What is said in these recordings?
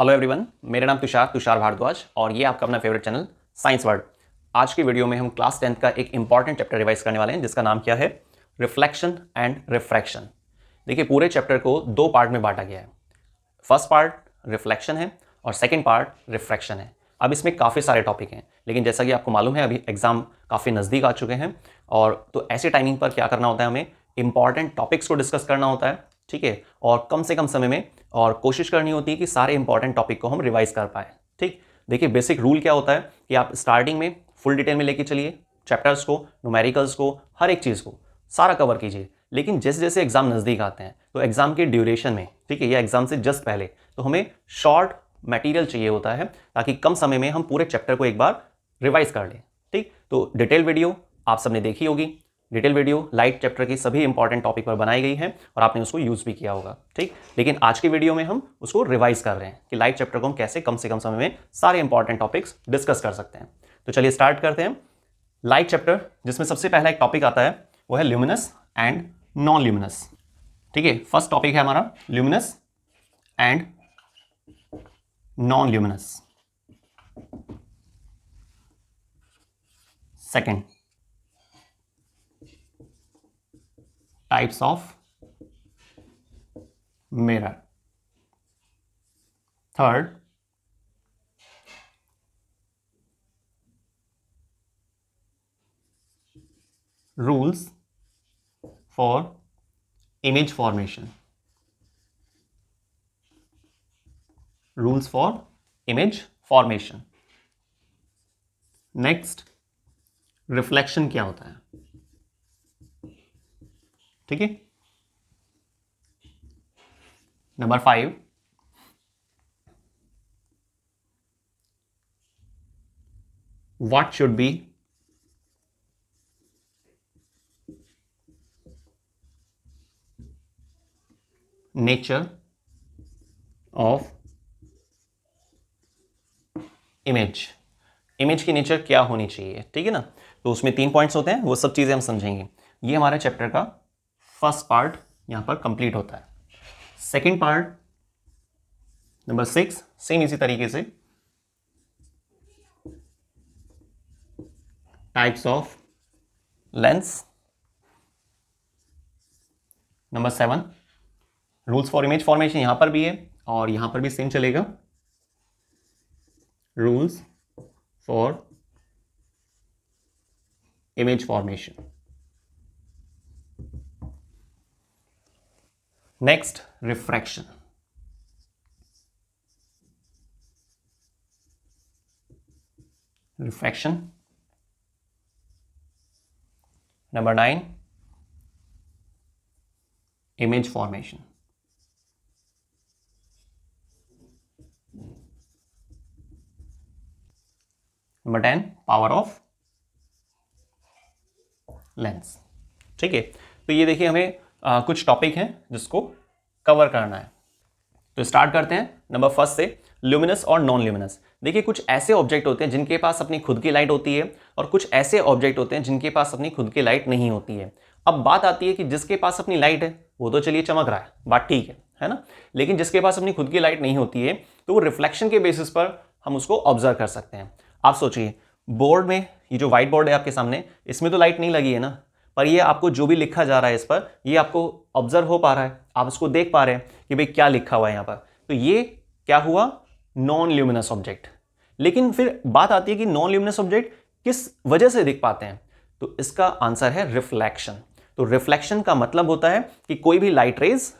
Hello everyone, मेरा नाम तुषार भारद्वाज और ये आपका अपना फेवरेट चैनल साइंस वर्ल्ड। आज की वीडियो में हम क्लास 10th का एक इंपॉर्टेंट चैप्टर रिवाइज करने वाले हैं जिसका नाम क्या है, रिफ्लेक्शन एंड रिफ्रैक्शन। देखिए, पूरे चैप्टर को दो पार्ट में बांटा गया है। फर्स्ट पार्ट रिफ्लेक्शन है और सेकेंड पार्ट रिफ्रैक्शन है। अब इसमें काफ़ी सारे टॉपिक हैं, लेकिन जैसा कि आपको मालूम है अभी एग्जाम काफ़ी नज़दीक आ चुके हैं और तो ऐसे टाइमिंग पर क्या करना होता है, हमें इंपॉर्टेंट टॉपिक्स को डिस्कस करना होता है, ठीक है, और कम से कम समय में, और कोशिश करनी होती है कि सारे इंपॉर्टेंट टॉपिक को हम रिवाइज कर पाए। ठीक, देखिए बेसिक रूल क्या होता है कि आप स्टार्टिंग में फुल डिटेल में लेके चलिए, चैप्टर्स को, न्यूमेरिकल्स को, हर एक चीज़ को सारा कवर कीजिए। लेकिन जैसे जैसे एग्जाम नज़दीक आते हैं तो एग्जाम के ड्यूरेशन में, ठीक है, या एग्जाम से जस्ट पहले, तो हमें शॉर्ट मटेरियल चाहिए होता है ताकि कम समय में हम पूरे चैप्टर को एक बार रिवाइज कर लें। ठीक, तो डिटेल वीडियो आप सबने देखी होगी। डिटेल वीडियो लाइट चैप्टर की सभी इंपॉर्टेंट टॉपिक पर बनाई गई है और आपने उसको यूज़ भी किया होगा। ठीक, लेकिन आज की वीडियो में हम उसको रिवाइज कर रहे हैं कि लाइट चैप्टर को हम कैसे कम से कम समय में सारे इंपॉर्टेंट टॉपिक्स डिस्कस कर सकते हैं। तो चलिए स्टार्ट करते हैं लाइट चैप्टर, जिसमें सबसे पहला एक टॉपिक आता है वो है ल्यूमिनस एंड नॉन ल्यूमिनस। ठीक है, फर्स्ट टॉपिक है हमारा luminous and non luminous. Second, types of mirror. Third, rules for image formation. Rules for image formation. Next, reflection क्या होता है, ठीक है। Number 5, what should be nature of image। Image की नेचर क्या होनी चाहिए, ठीक है ना। तो उसमें 3 पॉइंट्स होते हैं, वो सब चीजें हम समझेंगे। ये हमारे चैप्टर का फर्स्ट पार्ट यहां पर कंप्लीट होता है। सेकंड पार्ट नंबर 6 सेम इसी तरीके से, types of lens. Number 7 rules for image formation, यहां पर भी है और यहां पर भी सेम चलेगा, rules for image formation. Next, refraction. Refraction number 9, image formation. Number 10, power of lens. ठीक है, तो ये देखिए हमें कुछ टॉपिक हैं जिसको कवर करना है। तो स्टार्ट करते हैं नंबर फर्स्ट से, ल्यूमिनस और नॉन ल्यूमिनस। देखिए, कुछ ऐसे ऑब्जेक्ट होते हैं जिनके पास अपनी खुद की लाइट होती है और कुछ ऐसे ऑब्जेक्ट होते हैं जिनके पास अपनी खुद की लाइट नहीं होती है। अब बात आती है कि जिसके पास अपनी लाइट है वो तो चलिए चमक रहा है, बात ठीक है ना। लेकिन जिसके पास अपनी खुद की लाइट नहीं होती है तो वो रिफ्लेक्शन के बेसिस पर हम उसको ऑब्जर्व कर सकते हैं। आप सोचिए, बोर्ड में, ये जो व्हाइट बोर्ड है आपके सामने, इसमें तो लाइट नहीं लगी है ना, पर ये आपको जो भी लिखा जा रहा है इस पर, ये आपको ऑब्जर्व हो पा रहा है, आप उसको देख पा रहे हैं कि भाई क्या लिखा हुआ है यहाँ पर। तो ये क्या हुआ, नॉन ल्यूमिनस ऑब्जेक्ट। लेकिन फिर बात आती है कि नॉन ल्यूमिनस ऑब्जेक्ट किस वजह से दिख पाते हैं, तो इसका आंसर है रिफ्लेक्शन। तो रिफ्लेक्शन का मतलब होता है कि कोई भी लाइट रेज,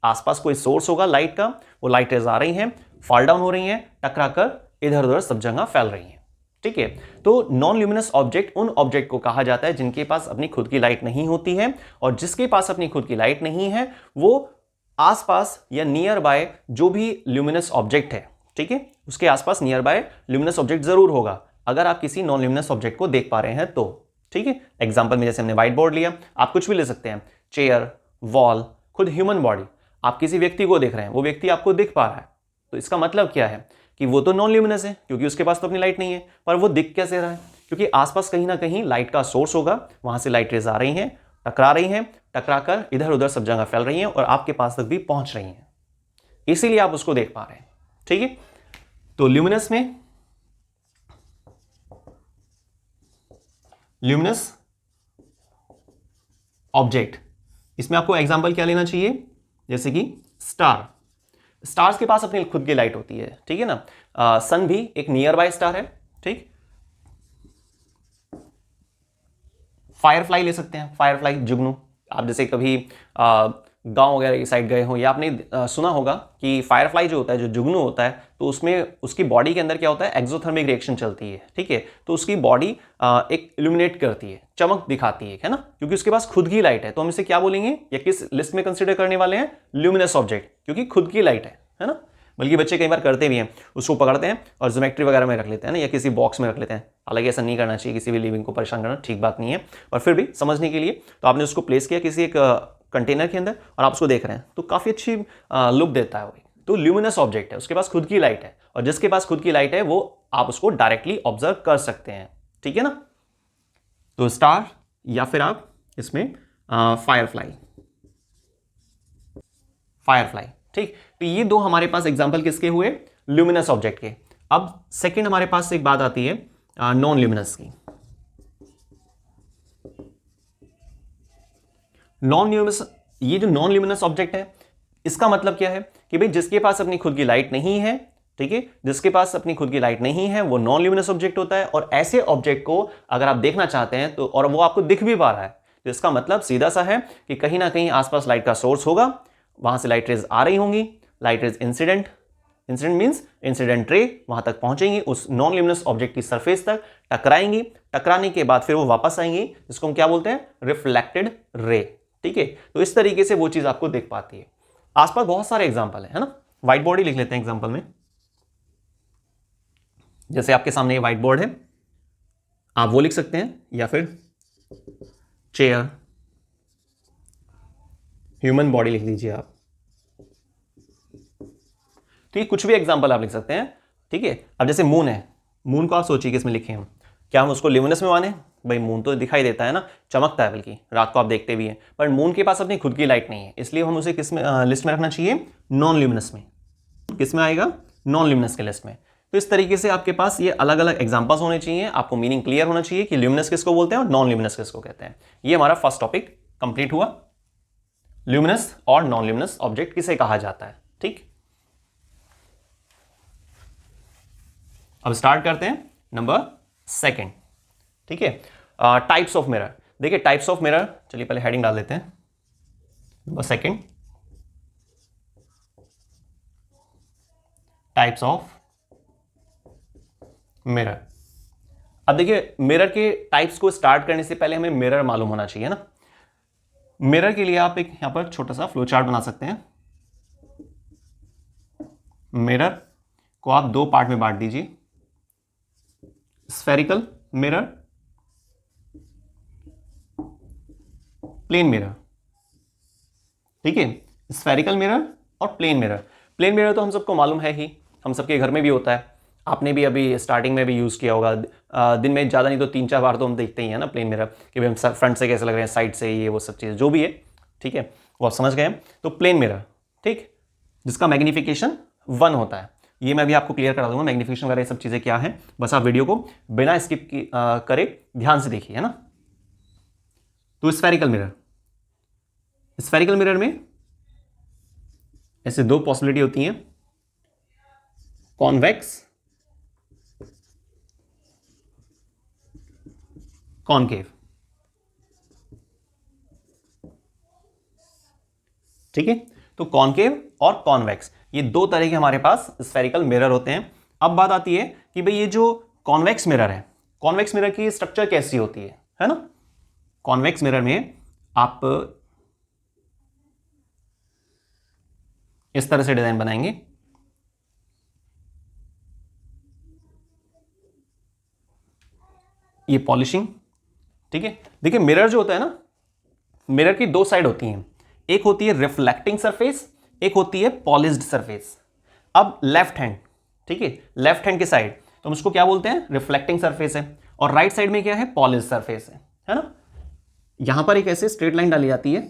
आसपास कोई सोर्स होगा लाइट का, वो लाइट रेज आ रही हैं, फॉल डाउन हो रही हैं, टकराकर इधर उधर सब जगह फैल रही हैं। ठीक है, तो नॉन ल्यूमिनस ऑब्जेक्ट उन ऑब्जेक्ट को कहा जाता है जिनके पास अपनी खुद की लाइट नहीं होती है, और जिसके पास अपनी खुद की लाइट नहीं है वो आसपास या नियर बाय जो भी ल्यूमिनस ऑब्जेक्ट है, ठीक है, उसके आसपास नियर बाय ल्यूमिनस ऑब्जेक्ट जरूर होगा अगर आप किसी नॉन ल्यूमिनस ऑब्जेक्ट को देख पा रहे हैं तो। ठीक है, एग्जांपल में जैसे हमने व्हाइट बोर्ड लिया, आप कुछ भी ले सकते हैं, चेयर, वॉल, खुद ह्यूमन बॉडी। आप किसी व्यक्ति को देख रहे हैं, वो व्यक्ति आपको दिख पा रहा है, तो इसका मतलब क्या है कि वो तो नॉन ल्यूमिनस है क्योंकि उसके पास तो अपनी लाइट नहीं है, पर वो दिख कैसे रहा है, क्योंकि आसपास कहीं ना कहीं लाइट का सोर्स होगा, वहां से लाइट रेज आ रही हैं, टकरा रही हैं, टकराकर इधर उधर सब जगह फैल रही हैं और आपके पास तक भी पहुंच रही हैं, इसीलिए आप उसको देख पा रहे हैं। ठीक है। तो ल्यूमिनस ऑब्जेक्ट, इसमें आपको एग्जांपल क्या लेना चाहिए, जैसे कि स्टार्स के पास अपनी खुद की लाइट होती है, ठीक है ना। सन भी एक नियर बाय स्टार है, ठीक। फायरफ्लाई ले सकते हैं, फायरफ्लाई, जुगनू। आप जैसे कभी गांव वगैरह की साइड गए हो या आपने सुना होगा कि फायरफ्लाई जो होता है, जो जुगनू होता है, तो उसमें उसकी बॉडी के अंदर क्या होता है, एक्सोथर्मिक रिएक्शन चलती है, ठीक है। तो उसकी बॉडी एक इल्यूमिनेट करती है, चमक दिखाती है ना, क्योंकि उसके पास खुद की लाइट है। तो हम इसे क्या बोलेंगे या किस लिस्ट में कंसिडर करने वाले हैं, ल्यूमिनस ऑब्जेक्ट, क्योंकि खुद की लाइट है ना। बल्कि बच्चे कई बार करते भी हैं, उसको पकड़ते हैं और ज्योमेट्री वगैरह में रख लेते हैं ना, या किसी बॉक्स में रख लेते हैं। हालांकि ऐसा नहीं करना चाहिए, किसी भी लिविंग को परेशान करना ठीक बात नहीं है, और फिर भी समझने के लिए तो आपने उसको प्लेस किया किसी एक कंटेनर के अंदर और आप उसको देख रहे हैं, तो काफ़ी अच्छी लुक देता है वो। तो ल्यूमिनस ऑब्जेक्ट है, उसके पास खुद की लाइट है, और जिसके पास खुद की लाइट है वो आप उसको डायरेक्टली ऑब्जर्व कर सकते हैं, ठीक है ना। तो स्टार या फिर आप इसमें फायरफ्लाई, ठीक। तो ये दो हमारे पास एग्जांपल किसके हुए, ल्यूमिनस ऑब्जेक्ट के। अब सेकंड हमारे पास एक बात आती है नॉन ल्यूमिनस की। ये जो नॉन ल्यूमिनस ऑब्जेक्ट है, इसका मतलब क्या है कि भाई जिसके पास अपनी खुद की लाइट नहीं है, ठीक है, जिसके पास अपनी खुद की लाइट नहीं है वो नॉन ल्यूमिनस ऑब्जेक्ट होता है। और ऐसे ऑब्जेक्ट को अगर आप देखना चाहते हैं तो, और वो आपको दिख भी पा रहा है, तो इसका मतलब सीधा सा है कि कहीं ना कहीं आसपास लाइट का सोर्स होगा, वहां से लाइट रेज आ रही होंगी, light rays incident means incident ray वहां तक पहुंचेंगी, उस नॉन ल्यूमिनस ऑब्जेक्ट की सरफेस तक टकराएंगी, टकराने के बाद फिर वो वापस आएंगी, जिसको हम क्या बोलते हैं, रिफ्लेक्टेड रे, ठीक है। तो इस तरीके से वो चीज आपको दिख पाती है। आसपास बहुत सारे एग्जाम्पल है ना। व्हाइट बोर्ड ही लिख लेते हैं एग्जाम्पल में। जैसे आपके सामने ये व्हाइट बोर्ड है, आप वो लिख सकते हैं, या फिर चेयर, ह्यूमन बॉडी लिख लीजिए आप। तो ये कुछ भी एग्जाम्पल आप लिख सकते हैं, ठीक है। अब जैसे मून है, मून को आप सोचिए किसमें लिखे हम, क्या हम उसको ल्यूमिनस में माने, भाई मून तो दिखाई देता है ना, चमकता है, बल्कि रात को आप देखते भी हैं, पर मून के पास अपनी खुद की लाइट नहीं है, इसलिए हम उसे किस में लिस्ट में रखना चाहिए, नॉन ल्यूमिनस में। किस में आएगा, नॉन ल्यूमिनस के लिस्ट में। तो इस तरीके से आपके पास ये अलग अलग एग्जांपल्स होने चाहिए, आपको मीनिंग क्लियर होना चाहिए कि ल्यूमिनस किसको बोलते हैं और नॉन ल्यूमिनस किसको कहते हैं। ये हमारा फर्स्ट टॉपिक कंप्लीट हुआ, ल्यूमिनस और नॉन ल्यूमिनस ऑब्जेक्ट किसे कहा जाता है, ठीक। अब स्टार्ट करते हैं नंबर सेकंड, ठीक है। Types of mirror. देखिए टाइप्स ऑफ मिरर, चलिए पहले हेडिंग डाल देते हैं, number second, types of mirror. अब देखिए मिरर के टाइप्स को स्टार्ट करने से पहले हमें मिरर मालूम होना चाहिए ना। मिरर के लिए आप एक यहां पर छोटा सा फ्लो चार्ट बना सकते हैं। मिरर को आप दो पार्ट में बांट दीजिए, स्फेरिकल मिरर, प्लेन मिरर, ठीक है। स्फेरिकल मिरर और प्लेन मिरर। प्लेन मिरर तो हम सबको मालूम है ही, हम सबके घर में भी होता है, आपने भी अभी स्टार्टिंग में भी यूज़ किया होगा। दिन में ज़्यादा नहीं तो 3-4 बार तो हम देखते ही हैं ना प्लेन मिरर, कि भाई हम फ्रंट से कैसे लग रहे हैं, साइड से, ये वो सब चीज़ जो भी है, ठीक है, वो आप समझ गए हैं। तो प्लेन मिरर, ठीक, जिसका मैग्निफिकेशन 1 होता है। ये मैं भी आपको क्लियर करा दूंगा, मैग्निफिकेशन वगैरह ये सब चीज़ें क्या है, बस आप वीडियो को बिना स्किप करे ध्यान से देखिए, है ना। तो स्फेरिकल मिरर, स्फेरिकल मिरर में ऐसे दो पॉसिबिलिटी होती हैं, कॉन्वेक्स, कॉनकेव, ठीक है। तो कॉनकेव और कॉन्वेक्स, ये दो तरह के हमारे पास स्फेरिकल मिरर होते हैं। अब बात आती है कि भाई ये जो कॉन्वेक्स मिरर है, कॉन्वेक्स मिरर की स्ट्रक्चर कैसी होती है ना। कॉन्वेक्स मिरर में आप इस तरह से डिजाइन बनाएंगे, ये पॉलिशिंग, ठीक है। देखिए मिरर जो होता है ना, मिरर की दो साइड होती हैं, एक होती है रिफ्लेक्टिंग सरफेस, एक होती है पॉलिश्ड सरफेस। अब लेफ्ट हैंड, ठीक है, लेफ्ट हैंड की साइड तो हम उसको क्या बोलते हैं, रिफ्लेक्टिंग सरफेस है, और राइट साइड में क्या है, पॉलिश्ड सरफेस है ना। यहां पर एक ऐसे स्ट्रेट लाइन डाली जाती है,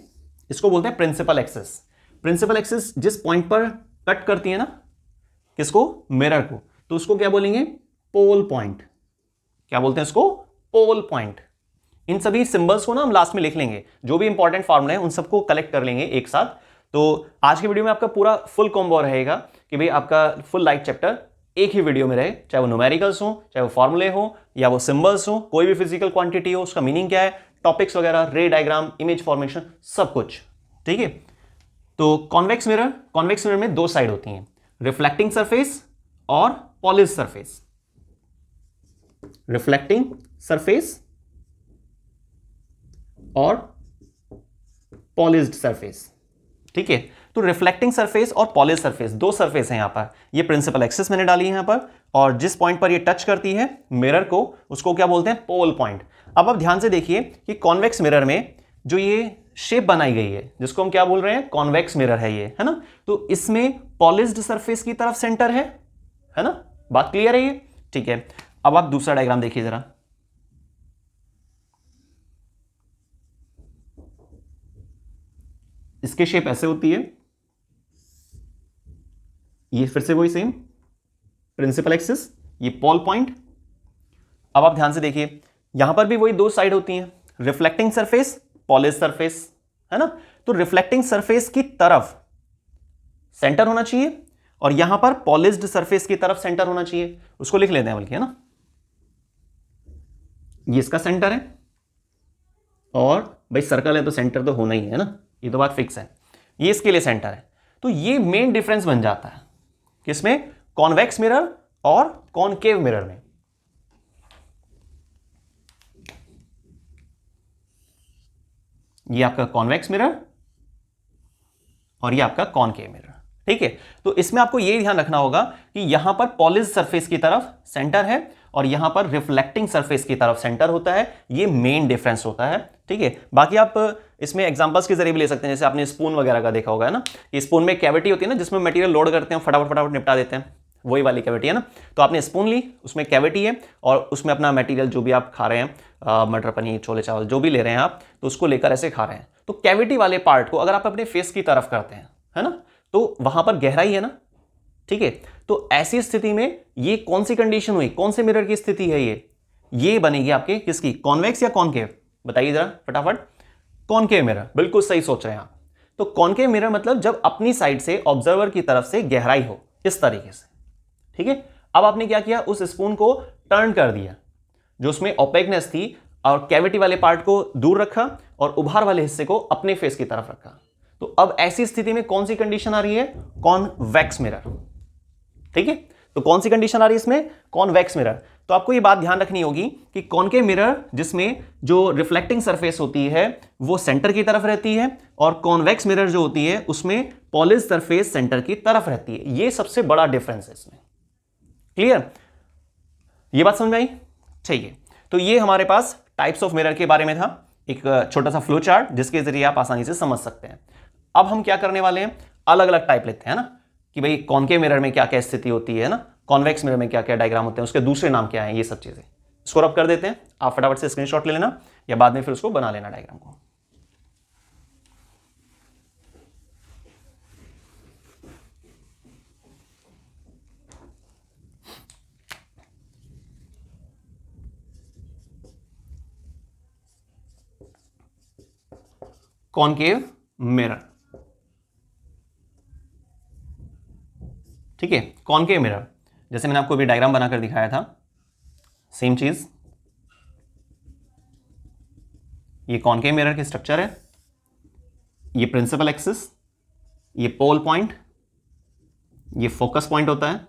इसको बोलते हैं प्रिंसिपल एक्सिस। प्रिंसिपल एक्सिस जिस पॉइंट पर कट करती है ना, किसको? मिरर को। तो उसको क्या बोलेंगे? पोल पॉइंट। क्या बोलते हैं इसको? पोल पॉइंट। इन सभी सिंबल्स को ना हम लास्ट में लिख लेंगे, जो भी इंपॉर्टेंट फॉर्मूला है उन सबको कलेक्ट कर लेंगे एक साथ। तो आज के वीडियो में आपका पूरा फुल कॉम्बो रहेगा कि भाई आपका फुल लाइट चैप्टर एक ही वीडियो में रहे, चाहे वो न्यूमेरिकल्स हो, चाहे वो फॉर्मूले हो, या वो सिंबल्स हो, कोई भी फिजिकल क्वांटिटी हो, उसका मीनिंग क्या है, टॉपिक्स वगैरह, रे डायग्राम, इमेज फॉर्मेशन, सब कुछ। ठीक है। तो कॉन्वेक्स मिरर में दो साइड होती हैं, रिफ्लेक्टिंग सरफेस और पॉलिश सरफेस। रिफ्लेक्टिंग सरफेस और पॉलिश्ड सरफेस। ठीक है। तो रिफ्लेक्टिंग सरफेस और पॉलिश सरफेस, दो सरफेस हैं यहां पर। ये प्रिंसिपल एक्सिस मैंने डाली है यहां पर, और जिस पॉइंट पर ये टच करती है मिरर को, उसको क्या बोलते हैं? पोल पॉइंट। अब आप ध्यान से देखिए कि कॉन्वेक्स मिरर में जो ये शेप बनाई गई है, जिसको हम क्या बोल रहे हैं? कॉन्वेक्स मिरर है ये, है ना। तो इसमें पॉलिश्ड सरफेस की तरफ सेंटर है ना। बात क्लियर है ये? ठीक है। अब आप दूसरा डायग्राम देखिए जरा। इसकी शेप ऐसे होती है, ये फिर से वही सेम प्रिंसिपल एक्सिस, ये पोल पॉइंट। अब आप ध्यान से देखिए, यहां पर भी वही दो साइड होती हैं, रिफ्लेक्टिंग सरफेस, पॉलिश सरफेस, है ना। तो रिफ्लेक्टिंग सरफेस की तरफ सेंटर होना चाहिए और यहां पर पॉलिश्ड सरफेस की तरफ सेंटर होना चाहिए। उसको लिख लेते हैं बल्कि, है ना। ये इसका सेंटर है, और भाई सर्कल है तो सेंटर तो होना ही है ना, ये तो बात फिक्स है। ये इसके लिए सेंटर है। तो ये मेन डिफरेंस बन जाता है किसमें? कॉन्वेक्स मिरर और कॉनकेव मिरर में। ये आपका कॉन्वेक्स मिरर और ये आपका कॉनकेव मिरर। ठीक है। तो इसमें आपको ये ध्यान रखना होगा कि यहां पर पॉलिश सरफेस की तरफ सेंटर है और यहां पर रिफ्लेक्टिंग सरफेस की तरफ सेंटर होता है। ये मेन डिफरेंस होता है। ठीक है। बाकी आप इसमें एग्जांपल्स के जरिए भी ले सकते हैं, जैसे आपने स्पून वगैरह का देखा होगा, है ना। कि स्पून में कैविटी होती है ना, जिसमें मटेरियल लोड करते हैं, फटाफट फटाफट निपटा देते हैं, वही वाली कैविटी है ना। तो आपने स्पून ली, उसमें कैविटी है और उसमें अपना मटेरियल जो भी आप खा रहे हैं, मटर पनीर, छोले चावल, जो भी ले रहे हैं आप, तो उसको लेकर ऐसे खा रहे हैं। तो कैविटी वाले पार्ट को अगर आप अपने फेस की तरफ करते हैं, है ना, तो वहां पर गहराई है ना। ठीक है। तो ऐसी स्थिति में ये कौन सी कंडीशन हुई? कौन से मिरर की स्थिति है ये बनेगी आपके किसकी? कॉन्वेक्स या कॉनकेव? बताइए जरा फटाफट। कॉनकेव मिरर, बिल्कुल सही सोच रहे हैं आप। तो कॉनकेव मिरर मतलब जब अपनी साइड से ऑब्जर्वर की तरफ से गहराई हो, इस तरीके से। ठीक है। अब आपने क्या किया? उस स्पून को टर्न कर दिया, जो उसमें ओपेकनेस थी, और कैविटी वाले पार्ट को दूर रखा और उभार वाले हिस्से को अपने फेस की तरफ रखा। तो अब ऐसी स्थिति में कौन सी कंडीशन आ रही है? Convex mirror. ठीक है। तो कौन सी कंडीशन आ रही है इसमें? Convex mirror. तो आपको ये बात ध्यान रखनी होगी कि कॉनकेव मिरर जिसमें जो रिफ्लेक्टिंग सरफेस होती है वो सेंटर की तरफ रहती है, और कॉन्वेक्स मिरर जो होती है उसमें पॉलिश सरफेस सेंटर की तरफ रहती है। ये सबसे बड़ा डिफरेंस है इसमें। क्लियर? ये बात समझ में आई? ठीक है। तो ये हमारे पास टाइप्स ऑफ मिरर के बारे में था, एक छोटा सा फ्लो चार्ट जिसके जरिए आप आसानी से समझ सकते हैं। अब हम क्या करने वाले हैं? अलग अलग टाइप लेते हैं ना, कि भाई कॉनकेव मिरर में क्या क्या स्थिति होती है ना, कॉन्वेक्स मिरर में क्या क्या डायग्राम होते हैं, उसके दूसरे नाम क्या है, ये सब चीजें इसको रब कर देते हैं। आप फटाफट से स्क्रीनशॉट ले लेना या बाद में फिर उसको बना लेना डायग्राम को। Concave mirror. ठीक है। कॉनकेव मिरर जैसे मैंने आपको अभी डायग्राम बनाकर दिखाया था, सेम चीज। ये कॉनकेव मिरर की स्ट्रक्चर है, ये प्रिंसिपल एक्सिस, ये पोल पॉइंट, ये फोकस पॉइंट होता है।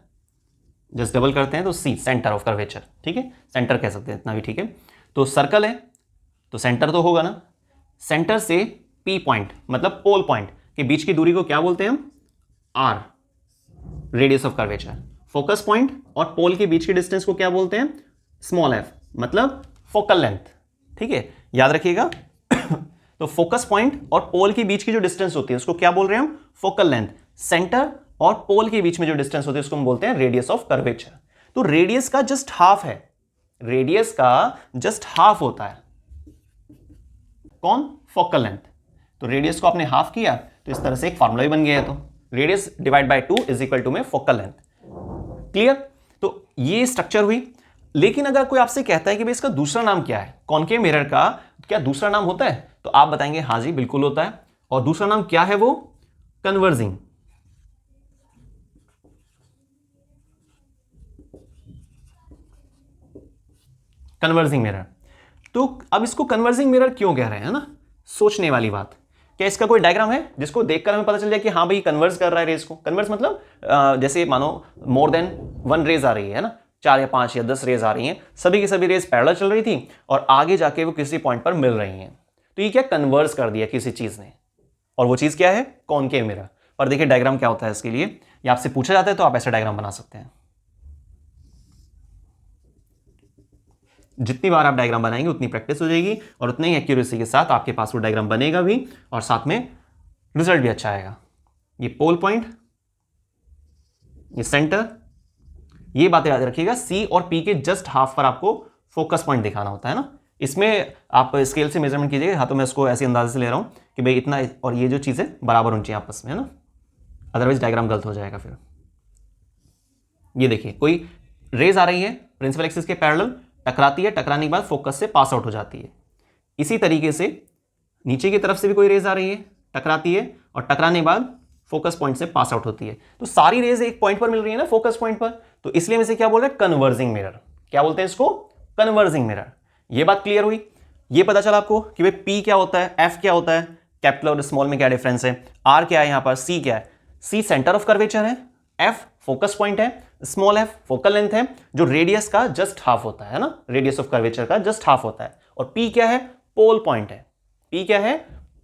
जस्ट डबल करते हैं तो सी, सेंटर ऑफ कर्वेचर। ठीक है। सेंटर कह सकते हैं, इतना भी ठीक है। तो सर्कल है तो सेंटर तो होगा ना। सेंटर से पी पॉइंट मतलब पोल पॉइंट के बीच की दूरी को क्या बोलते हैं हम? R, radius of curvature. Focus point और पोल के बीच की डिस्टेंस को क्या बोलते हैं? स्मॉल एफ, मतलब फोकल लेंथ। ठीक है, याद रखिएगा। तो फोकस पॉइंट और पोल के बीच की जो डिस्टेंस होती है उसको क्या बोल रहे हैं हम? Focal length. सेंटर और पोल के बीच में जो डिस्टेंस होती है उसको हम बोलते हैं रेडियस ऑफ कर्वेचर। तो रेडियस का जस्ट हाफ है, रेडियस का जस्ट हाफ होता है कौन? Focal length. तो रेडियस को आपने हाफ किया तो इस तरह से एक फार्मूला भी बन गया है। तो radius divide by 2 is equal to में फोकल लेंथ। क्लियर? तो ये स्ट्रक्चर हुई। लेकिन अगर कोई आपसे कहता है कि भाई इसका दूसरा नाम क्या है, कॉनकेव मिरर का क्या दूसरा नाम होता है, तो आप बताएंगे हाँ जी बिल्कुल होता है। और दूसरा नाम क्या है वो? कन्वर्जिंग। Converging mirror. तो अब इसको कन्वर्जिंग मिरर क्यों कह रहे हैं, है ना? सोचने वाली बात। क्या इसका कोई डायग्राम है जिसको देखकर हमें पता चल जाए कि हाँ भाई कन्वर्स कर रहा है रेज को? कन्वर्स मतलब जैसे मानो मोर देन वन रेज आ रही है ना, 4 या 5 या 10 रेज आ रही हैं, सभी की सभी रेज पैरेलल चल रही थी और आगे जाके वो किसी पॉइंट पर मिल रही हैं। तो ये क्या कन्वर्स कर दिया किसी चीज ने, और वो चीज क्या है? Concave mirror. और देखिए डायग्राम क्या होता है इसके लिए, ये आपसे पूछा जाता है तो आप ऐसा डायग्राम बना सकते हैं। जितनी बार आप डायग्राम बनाएंगे उतनी प्रैक्टिस हो जाएगी और उतनी ही एक्यूरेसी के साथ आपके पास वो डायग्राम बनेगा भी और साथ में रिजल्ट भी अच्छा आएगा। ये पोल पॉइंट, ये सेंटर, ये बातें याद रखिएगा। सी और पी के जस्ट हाफ पर आपको फोकस पॉइंट दिखाना होता है ना। इसमें आप स्केल से मेजरमेंट कीजिएगा। हाँ तो मैं इसको ऐसे अंदाजे से ले रहा हूं कि भाई इतना, और ये जो चीजें बराबर होनी चाहिए आपस में, है ना, अदरवाइज डायग्राम गलत हो जाएगा फिर। ये देखिए कोई रेज आ रही है प्रिंसिपल एक्सिस के पैरेलल, टकराती है, टकराने के बाद फोकस से पास आउट हो जाती है। इसी तरीके से नीचे की तरफ से भी कोई रेज आ रही है, टकराती है और टकराने के बाद फोकस पॉइंट से पास आउट होती है। तो सारी रेज एक पॉइंट पर मिल रही है ना, फोकस पॉइंट पर, तो इसलिए हम इसे क्या बोल रहे हैं? Converging mirror. क्या बोलते हैं इसको? Converging mirror. ये बात क्लियर हुई। ये पता चला आपको कि भाई पी क्या होता है, एफ क्या होता है, कैपिटल और स्मॉल में क्या डिफरेंस है, आर क्या है, यहां पर सी क्या है। सी सेंटर ऑफ कर्वेचर है, एफ फोकस पॉइंट है, स्मॉल एफ फोकल लेंथ है जो रेडियस का जस्ट हाफ होता है ना, रेडियस ऑफ कर्वेचर का जस्ट हाफ होता है। और पी क्या है? पोल पॉइंट है। पी क्या है?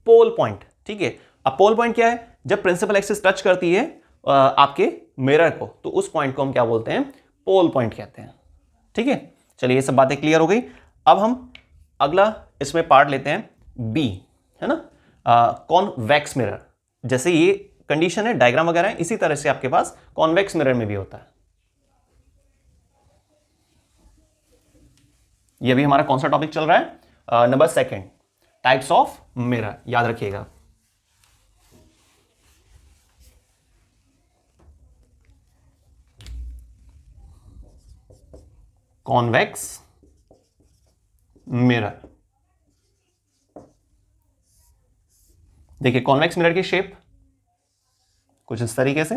Pole point. ठीक है। अब पोल पॉइंट क्या है? जब प्रिंसिपल एक्सिस टच करती है आपके मिरर को, तो उस पॉइंट को हम क्या बोलते हैं? पोल पॉइंट कहते हैं। ठीक है, चलिए ये सब बातें क्लियर हो गई। अब हम अगला इसमें पार्ट लेते हैं बी, है ना, कॉन्वेक्स मिरर। जैसे ये कंडीशन है, डायग्राम वगैरह है, इसी तरह से आपके पास कॉन्वेक्स मिरर में भी होता है। ये भी हमारा कौन सा टॉपिक चल रहा है? Number second, types of mirror. याद रखिएगा। Convex mirror. देखिए कॉन्वेक्स मिरर की शेप कुछ इस तरीके से।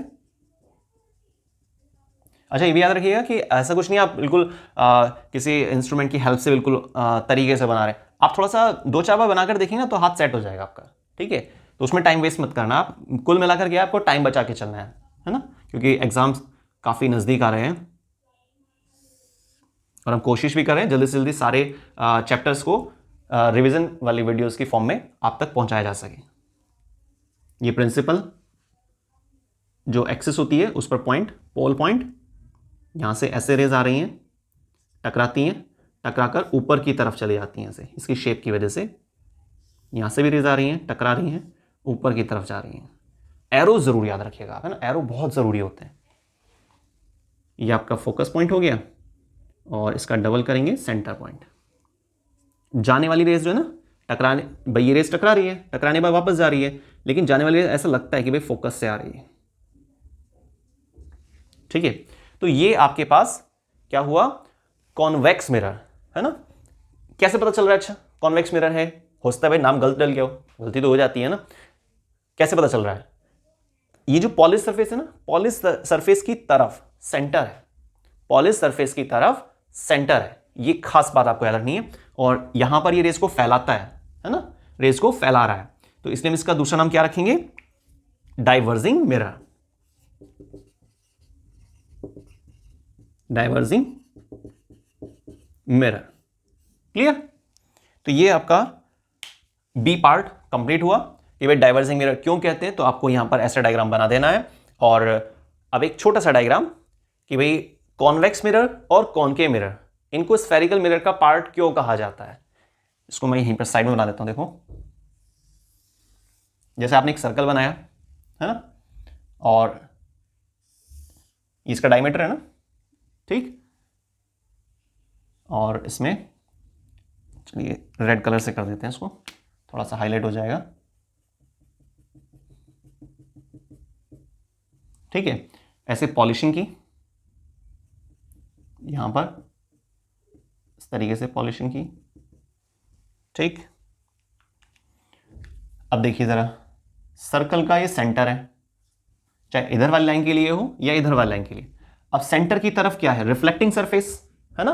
अच्छा ये भी याद रखिएगा कि ऐसा कुछ नहीं आप बिल्कुल किसी इंस्ट्रूमेंट की हेल्प से बिल्कुल तरीके से बना रहे हैं। आप थोड़ा सा 2-4 बार बनाकर देखेंगे ना तो हाथ सेट हो जाएगा आपका। ठीक है, तो उसमें टाइम वेस्ट मत करना। आप कुल मिलाकर के आपको टाइम बचा के चलना है ना, क्योंकि एग्जाम्स काफ़ी नज़दीक आ रहे हैं और हम कोशिश भी कर रहे हैं जल्दी से जल्दी सारे चैप्टर्स को रिवीजन वाली वीडियोस की फॉर्म में आप तक पहुंचाया जा सके। ये प्रिंसिपल जो एक्सिस होती है उस पर पॉइंट, पोल पॉइंट, यहाँ से ऐसे रेज आ रही हैं, टकराती हैं, टकराकर ऊपर की तरफ चली जाती हैं ऐसे, इसकी शेप की वजह से। यहाँ से भी रेज आ रही हैं, टकरा रही हैं, ऊपर की तरफ जा रही हैं। एरो जरूर याद रखिएगा आप, है ना, एरो बहुत ज़रूरी होते हैं। ये आपका फोकस पॉइंट हो गया और इसका डबल करेंगे सेंटर पॉइंट। जाने वाली रेस जो है ना, टकराने, भाई ये रेस टकरा रही है, टकराने के बाद वापस जा रही है, लेकिन जाने वाली रेस ऐसा लगता है कि भाई फोकस से आ रही है। ठीक है, तो ये आपके पास क्या हुआ? कॉन्वेक्स मिरर, है ना। कैसे पता चल रहा है? अच्छा कॉन्वेक्स मिरर है, हो सकता है भाई नाम गलत डल गया हो, गलती तो हो जाती है ना। कैसे पता चल रहा है? ये जो पॉलिश सरफेस है ना, पॉलिश सरफेस की तरफ सेंटर है, पॉलिश सरफेस की तरफ सेंटर है। ये खास बात आपको याद रखनी है। और यहां पर ये रेस को फैलाता है ना, रेस को फैला रहा है, तो इसलिए हम इसका दूसरा नाम क्या रखेंगे? Diverging mirror. Diverging mirror. Clear? तो ये आपका बी पार्ट कंप्लीट हुआ कि भाई डाइवर्जिंग मिरर क्यों कहते हैं, तो आपको यहां पर ऐसा डायग्राम बना देना है। और अब एक छोटा सा डायग्राम कि भाई कॉन्वेक्स मिरर और कॉनकेव मिरर, इनको स्फेरिकल मिरर का पार्ट क्यों कहा जाता है। इसको मैं यहीं पर साइड में बना देता हूं। देखो जैसे आपने एक सर्कल बनाया है ना, और इसका डायमीटर है ना, ठीक, और इसमें चलिए रेड कलर से कर देते हैं, इसको थोड़ा सा हाईलाइट हो जाएगा। ठीक है, ऐसे पॉलिशिंग की, यहां पर इस तरीके से पॉलिशिंग की। ठीक, अब देखिए जरा, सर्कल का ये सेंटर है, चाहे इधर वाली लाइन के लिए हो या इधर वाली लाइन के लिए। अब सेंटर की तरफ क्या है, रिफ्लेक्टिंग सरफेस है ना,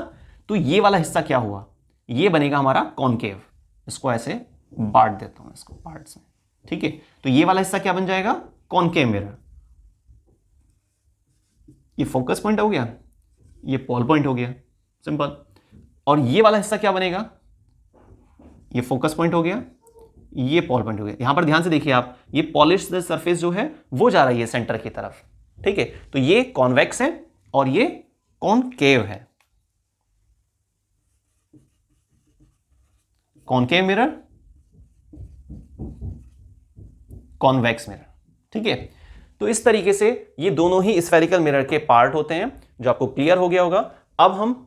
तो ये वाला हिस्सा क्या हुआ, ये बनेगा हमारा कॉनकेव। इसको ऐसे बांट देता हूं, इसको पार्ट्स में। ठीक है, तो ये वाला हिस्सा क्या बन जाएगा, कॉनकेव मिरर। ये फोकस पॉइंट हो गया, ये पॉल पॉइंट हो गया, सिंपल। और ये वाला हिस्सा क्या बनेगा, ये फोकस पॉइंट हो गया, ये पॉल पॉइंट हो गया। यहां पर ध्यान से देखिए आप, ये पॉलिश्ड सरफेस जो है वो जा रही है सेंटर की तरफ। ठीक है, तो ये कॉन्वेक्स है और ये कॉनकेव है। Concave mirror, convex mirror. ठीक है, तो इस तरीके से ये दोनों ही स्फेरिकल मिरर के पार्ट होते हैं, जो आपको क्लियर हो गया होगा। अब हम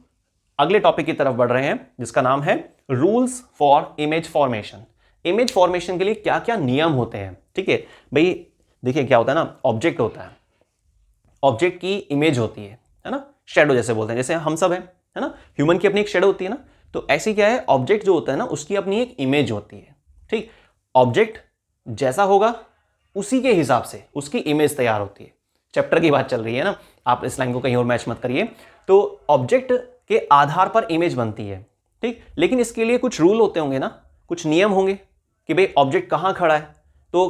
अगले टॉपिक की तरफ बढ़ रहे हैं, जिसका नाम है rules for image formation. Image formation के लिए क्या क्या नियम होते हैं। ठीक है भाई, देखिए क्या होता है ना, ऑब्जेक्ट होता है, ऑब्जेक्ट की इमेज होती है ना, शेडो जैसे बोलते हैं, जैसे हम सब है ना, ह्यूमन की अपनी एक शेडो होती है ना, तो ऐसी क्या है, ऑब्जेक्ट जो होता है ना उसकी अपनी एक इमेज होती है। ठीक, ऑब्जेक्ट जैसा होगा उसी के हिसाब से उसकी इमेज तैयार होती है। चैप्टर की बात चल रही है ना, आप इस लाइन को कहीं और मैच मत करिए। तो ऑब्जेक्ट के आधार पर इमेज बनती है। ठीक, लेकिन इसके लिए कुछ रूल होते होंगे ना, कुछ नियम होंगे कि भाई ऑब्जेक्ट कहां खड़ा है, तो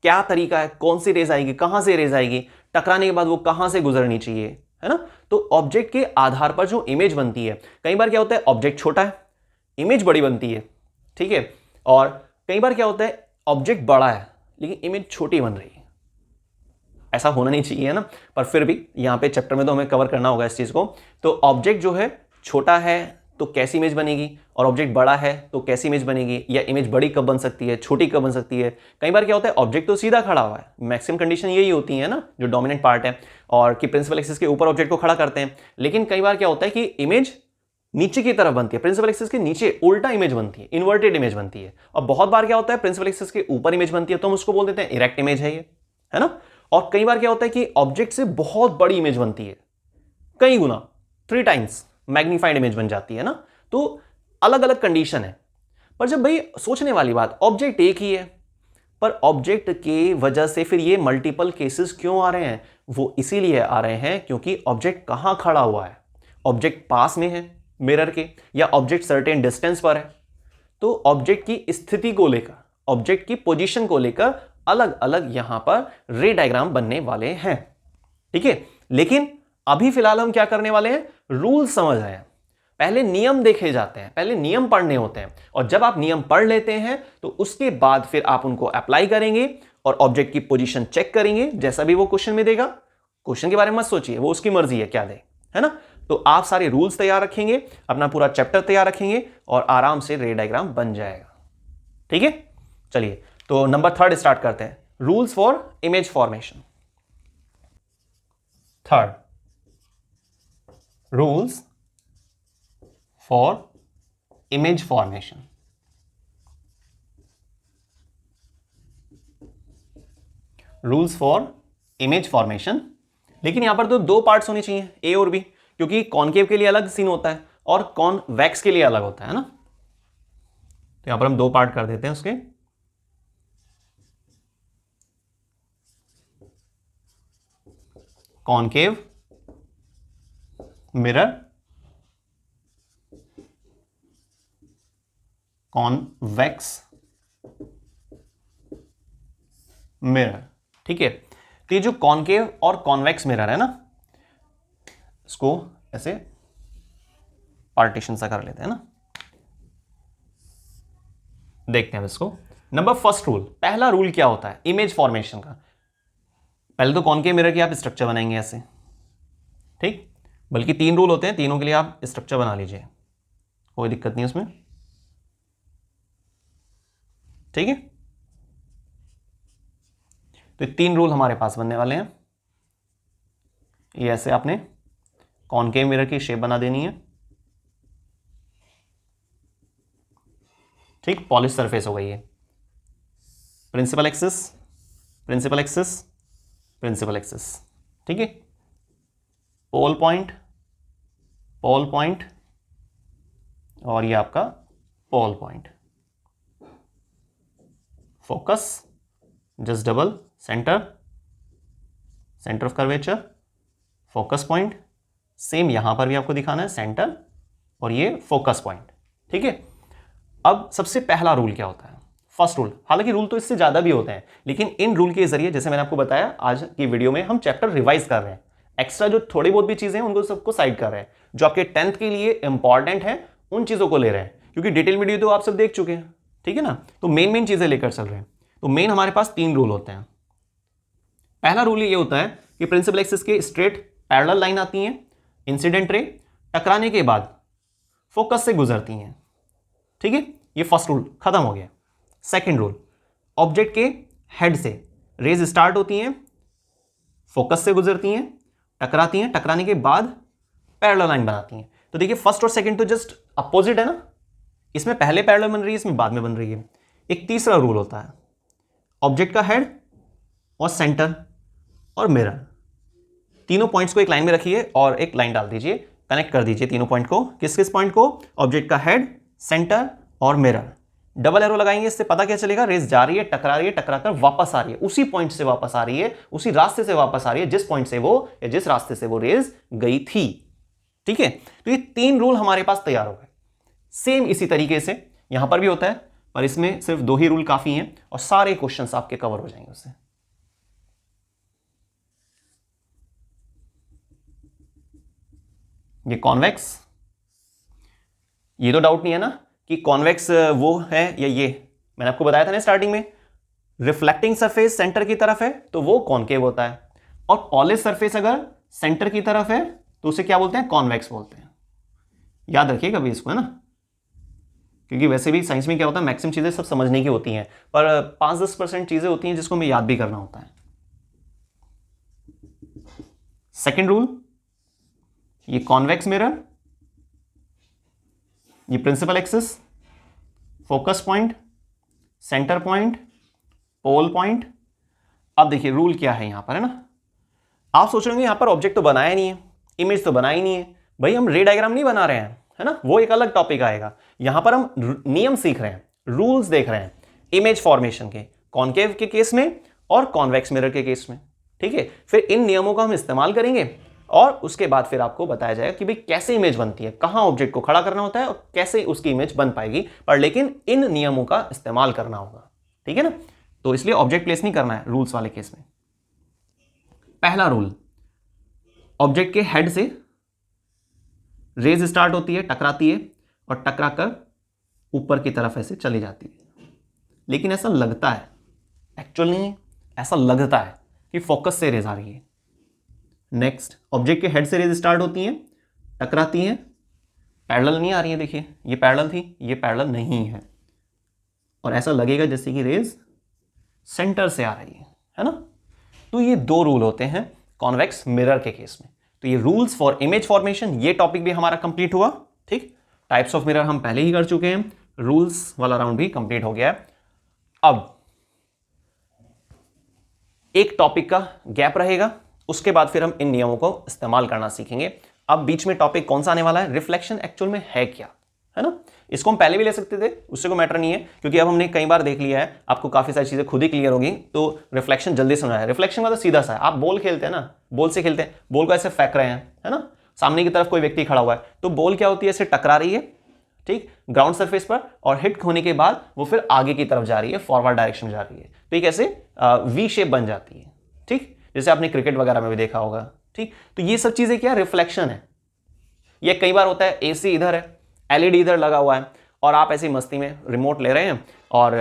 क्या तरीका है, कौन सी रेज आएगी, कहां से रेज आएगी, टकराने के बाद वो कहां से गुजरनी चाहिए, है ना। तो ऑब्जेक्ट के आधार पर जो इमेज बनती है, कई बार क्या होता है ऑब्जेक्ट छोटा है, इमेज बड़ी बनती है। ठीक है, और कई बार क्या होता है ऑब्जेक्ट बड़ा है लेकिन इमेज छोटी बन रही है। ऐसा होना नहीं चाहिए ना, पर फिर भी यहां पे चैप्टर में तो हमें कवर करना होगा इस चीज को। तो ऑब्जेक्ट जो है छोटा है तो कैसी इमेज बनेगी, और ऑब्जेक्ट बड़ा है तो कैसी इमेज बनेगी, या इमेज बड़ी कब बन सकती है, छोटी कब बन सकती है। कई बार क्या होता है ऑब्जेक्ट तो सीधा खड़ा हुआ है, मैक्सिमम कंडीशन यही होती है ना, जो डोमिनेंट पार्ट है, और कि प्रिंसिपल एक्सिस के ऊपर ऑब्जेक्ट को खड़ा करते हैं। लेकिन कई बार क्या होता है कि इमेज नीचे की तरफ बनती है, प्रिंसिपल एक्सिस के नीचे उल्टा इमेज बनती है, इन्वर्टेड इमेज बनती है। और बहुत बार क्या होता है प्रिंसिपल एक्सिस के ऊपर इमेज बनती है, तो हम उसको बोल देते हैं इरेक्ट इमेज है ये, है ना। और कई बार क्या होता है कि ऑब्जेक्ट से बहुत बड़ी इमेज बनती है, कई गुना 3 टाइम्स मैग्नीफाइड इमेज बन जाती है ना। तो अलग अलग कंडीशन है। पर जब भाई सोचने वाली बात, ऑब्जेक्ट एक ही है, पर ऑब्जेक्ट के वजह से फिर ये मल्टीपल केसेस क्यों आ रहे हैं, वो इसीलिए आ रहे हैं क्योंकि ऑब्जेक्ट कहां खड़ा हुआ है। ऑब्जेक्ट पास में है मिरर के, या ऑब्जेक्ट सर्टेन डिस्टेंस पर है, तो ऑब्जेक्ट की स्थिति को लेकर, ऑब्जेक्ट की पोजीशन को लेकर अलग अलग यहां पर रे डायग्राम बनने वाले हैं। ठीक है, लेकिन अभी फिलहाल हम क्या करने वाले हैं, रूल समझ रहे हैं। पहले नियम देखे जाते हैं, पहले नियम पढ़ने होते हैं, और जब आप नियम पढ़ लेते हैं तो उसके बाद फिर आप उनको अप्लाई करेंगे और ऑब्जेक्ट की पोजीशन चेक करेंगे, जैसा भी वो क्वेश्चन में देगा। क्वेश्चन के बारे में मत सोचिए, वो उसकी मर्जी है क्या दे, है ना। तो आप सारे रूल्स तैयार रखेंगे, अपना पूरा चैप्टर तैयार रखेंगे, और आराम से रे डायग्राम बन जाएगा। ठीक है, चलिए तो नंबर 3 स्टार्ट करते हैं, rules for image formation. Third, rules for image formation. Rules for image formation, लेकिन यहां पर तो 2 पार्ट्स होने चाहिए, ए और बी, क्योंकि कॉनकेव के लिए अलग सीन होता है और कॉन्वेक्स के लिए अलग होता है ना। तो यहां पर हम 2 पार्ट कर देते हैं उसके। Concave mirror, convex mirror. ठीक है, तो ये जो कॉनकेव और कॉन्वेक्स मिरर है ना, इसको ऐसे पार्टीशन सा कर लेते हैं ना। देखते हैं इसको। नंबर फर्स्ट रूल, पहला रूल क्या होता है इमेज फॉर्मेशन का। पहले तो कॉनकेव मिरर की आप स्ट्रक्चर बनाएंगे ऐसे, ठीक, बल्कि 3 रूल होते हैं, तीनों के लिए आप स्ट्रक्चर बना लीजिए, कोई दिक्कत नहीं उसमें। ठीक है, तो 3 रूल हमारे पास बनने वाले हैं। ये ऐसे आपने कॉनकेव मिरर की शेप बना देनी है। ठीक, पॉलिश सरफेस हो गई है, principal axis, principal axis, principal axis. ठीक है, पोल पॉइंट, पोल पॉइंट और ये आपका pole point. Focus just double centre, centre of curvature, focus point, same यहां पर भी आपको दिखाना है सेंटर और ये फोकस पॉइंट। ठीक है, अब सबसे पहला रूल क्या होता है? फर्स्ट रूल, हालांकि रूल तो इससे ज्यादा भी होते हैं, लेकिन इन रूल के जरिए जैसे मैंने आपको बताया आज की वीडियो में हम चैप्टर रिवाइज कर रहे हैं, एक्स्ट्रा जो थोड़ी बहुत भी चीजें हैं उनको सबको साइड कर रहे हैं, जो आपके 10th के लिए इंपॉर्टेंट है उन चीजों को ले रहे हैं, क्योंकि डिटेल वीडियो तो आप सब देख चुके हैं। ठीक है ना, तो मेन चीजें लेकर चल रहे हैं। तो मेन हमारे पास 3 रूल होते हैं। पहला रूल ये होता है कि प्रिंसिपल एक्सिस के स्ट्रेट पैरेलल लाइन आती है, इंसिडेंट रे टकराने के बाद फोकस से गुजरती हैं। ठीक है, ये फर्स्ट रूल खत्म हो गया। सेकंड रूल, ऑब्जेक्ट के हेड से रेज स्टार्ट होती हैं, फोकस से गुजरती हैं, टकराती हैं, टकराने के बाद पैरेलल लाइन बनाती हैं। तो देखिए फर्स्ट और सेकंड तो जस्ट अपोजिट है ना, इसमें पहले पैरेलल बन रही है, इसमें बाद में बन रही है। एक तीसरा रूल होता है, ऑब्जेक्ट का हेड और सेंटर और मिरर तीनों पॉइंट्स को एक लाइन में रखिए और एक लाइन डाल दीजिए, कनेक्ट कर दीजिए तीनों पॉइंट को। किस किस पॉइंट को? ऑब्जेक्ट का हेड, सेंटर और मिरर। डबल एरो लगाएंगे, इससे पता क्या चलेगा? रेस जा रही है, टकरा रही है, टकरा कर वापस आ रही है, उसी पॉइंट से वापस आ रही है, उसी रास्ते से वापस आ रही है जिस पॉइंट से वो या जिस रास्ते से वो रेस गई थी। ठीक है, तो ये 3 रूल हमारे पास तैयार हो गए। सेम इसी तरीके से यहां पर भी होता है, पर इसमें सिर्फ 2 ही रूल काफी हैं और सारे क्वेश्चंस आपके कवर हो जाएंगे उससे। ये कॉन्वेक्स, ये तो डाउट नहीं है ना कि कॉन्वेक्स वो है या ये, मैंने आपको बताया था ना स्टार्टिंग में, रिफ्लेक्टिंग सरफेस सेंटर की तरफ है तो वो कॉन्केव होता है, और पॉलिश सरफेस अगर सेंटर की तरफ है तो उसे क्या बोलते हैं? कॉन्वेक्स बोलते हैं। याद रखिएगा अभी इसको, है ना, क्योंकि वैसे भी साइंस में क्या होता है, मैक्सिमम चीजें सब समझने की होती हैं, पर 5-10% चीजें होती हैं जिसको हमें याद भी करना होता है। सेकेंड रूल, ये कॉन्वेक्स मिरर, ये principal axis, focus point, centre point, pole point. अब देखिए रूल क्या है यहां पर, है ना। आप सोच रहे होंगे यहां पर ऑब्जेक्ट तो बनाया नहीं है, इमेज तो बनाई नहीं है। भाई हम रे डायग्राम नहीं बना रहे हैं, है ना, वो एक अलग टॉपिक आएगा। यहां पर हम नियम सीख रहे हैं, रूल्स देख रहे हैं इमेज फॉर्मेशन के, कॉन्केव के केस में और कॉन्वेक्स मिरर के केस में। ठीक है, फिर इन नियमों का हम इस्तेमाल करेंगे और उसके बाद फिर आपको बताया जाएगा कि भाई कैसे इमेज बनती है, कहां ऑब्जेक्ट को खड़ा करना होता है और कैसे उसकी इमेज बन पाएगी, पर लेकिन इन नियमों का इस्तेमाल करना होगा। ठीक है ना, तो इसलिए ऑब्जेक्ट प्लेस नहीं करना है रूल्स वाले केस में। पहला रूल, ऑब्जेक्ट के हेड से रेज स्टार्ट होती है, टकराती है और टकरा कर ऊपर की तरफ ऐसे चली जाती है, लेकिन ऐसा लगता है, एक्चुअल नहीं है, ऐसा लगता है कि फोकस से रेज आ रही है। नेक्स्ट, ऑब्जेक्ट के हेड से रेज स्टार्ट होती हैं, टकराती हैं, पैरेलल नहीं आ रही है, देखिए ये पैरेलल थी, ये पैरेलल नहीं है, और ऐसा लगेगा जैसे कि रेज सेंटर से आ रही है ना। तो ये 2 रूल होते हैं कॉन्वेक्स मिरर के केस में। तो ये रूल्स फॉर इमेज फॉर्मेशन, ये टॉपिक भी हमारा कंप्लीट हुआ। ठीक, टाइप्स ऑफ मिरर हम पहले ही कर चुके हैं, रूल्स वाला राउंड भी कंप्लीट हो गया है। अब एक टॉपिक का गैप रहेगा, उसके बाद फिर हम इन नियमों को इस्तेमाल करना सीखेंगे। अब बीच में टॉपिक कौन सा आने वाला है? रिफ्लेक्शन एक्चुअल में है क्या, है ना। इसको हम पहले भी ले सकते थे, उससे कोई मैटर नहीं है, क्योंकि अब हमने कई बार देख लिया है, आपको काफी सारी चीजें खुद ही क्लियर होगी। तो रिफ्लेक्शन जल्दी समझ आया। रिफ्लेक्शन का तो सीधा सा है, आप बॉल खेलते हैं ना, बॉल से खेलते हैं, बॉल को ऐसे फेंक रहे हैं, है ना, सामने की तरफ कोई व्यक्ति खड़ा हुआ है, तो बॉल क्या होती है, ऐसे टकरा रही है, ठीक, ग्राउंड सरफेस पर, और हिट होने के बाद वो फिर आगे की तरफ जा रही है, फॉरवर्ड डायरेक्शन में जा रही है, तो एक ऐसे वी शेप बन जाती है। ठीक, जैसे आपने क्रिकेट वगैरह में भी देखा होगा। ठीक, तो ये सब चीजें क्या, रिफ्लेक्शन है। ये कई बार होता है, एसी इधर है, एलईडी इधर लगा हुआ है, और आप ऐसी मस्ती में रिमोट ले रहे हैं और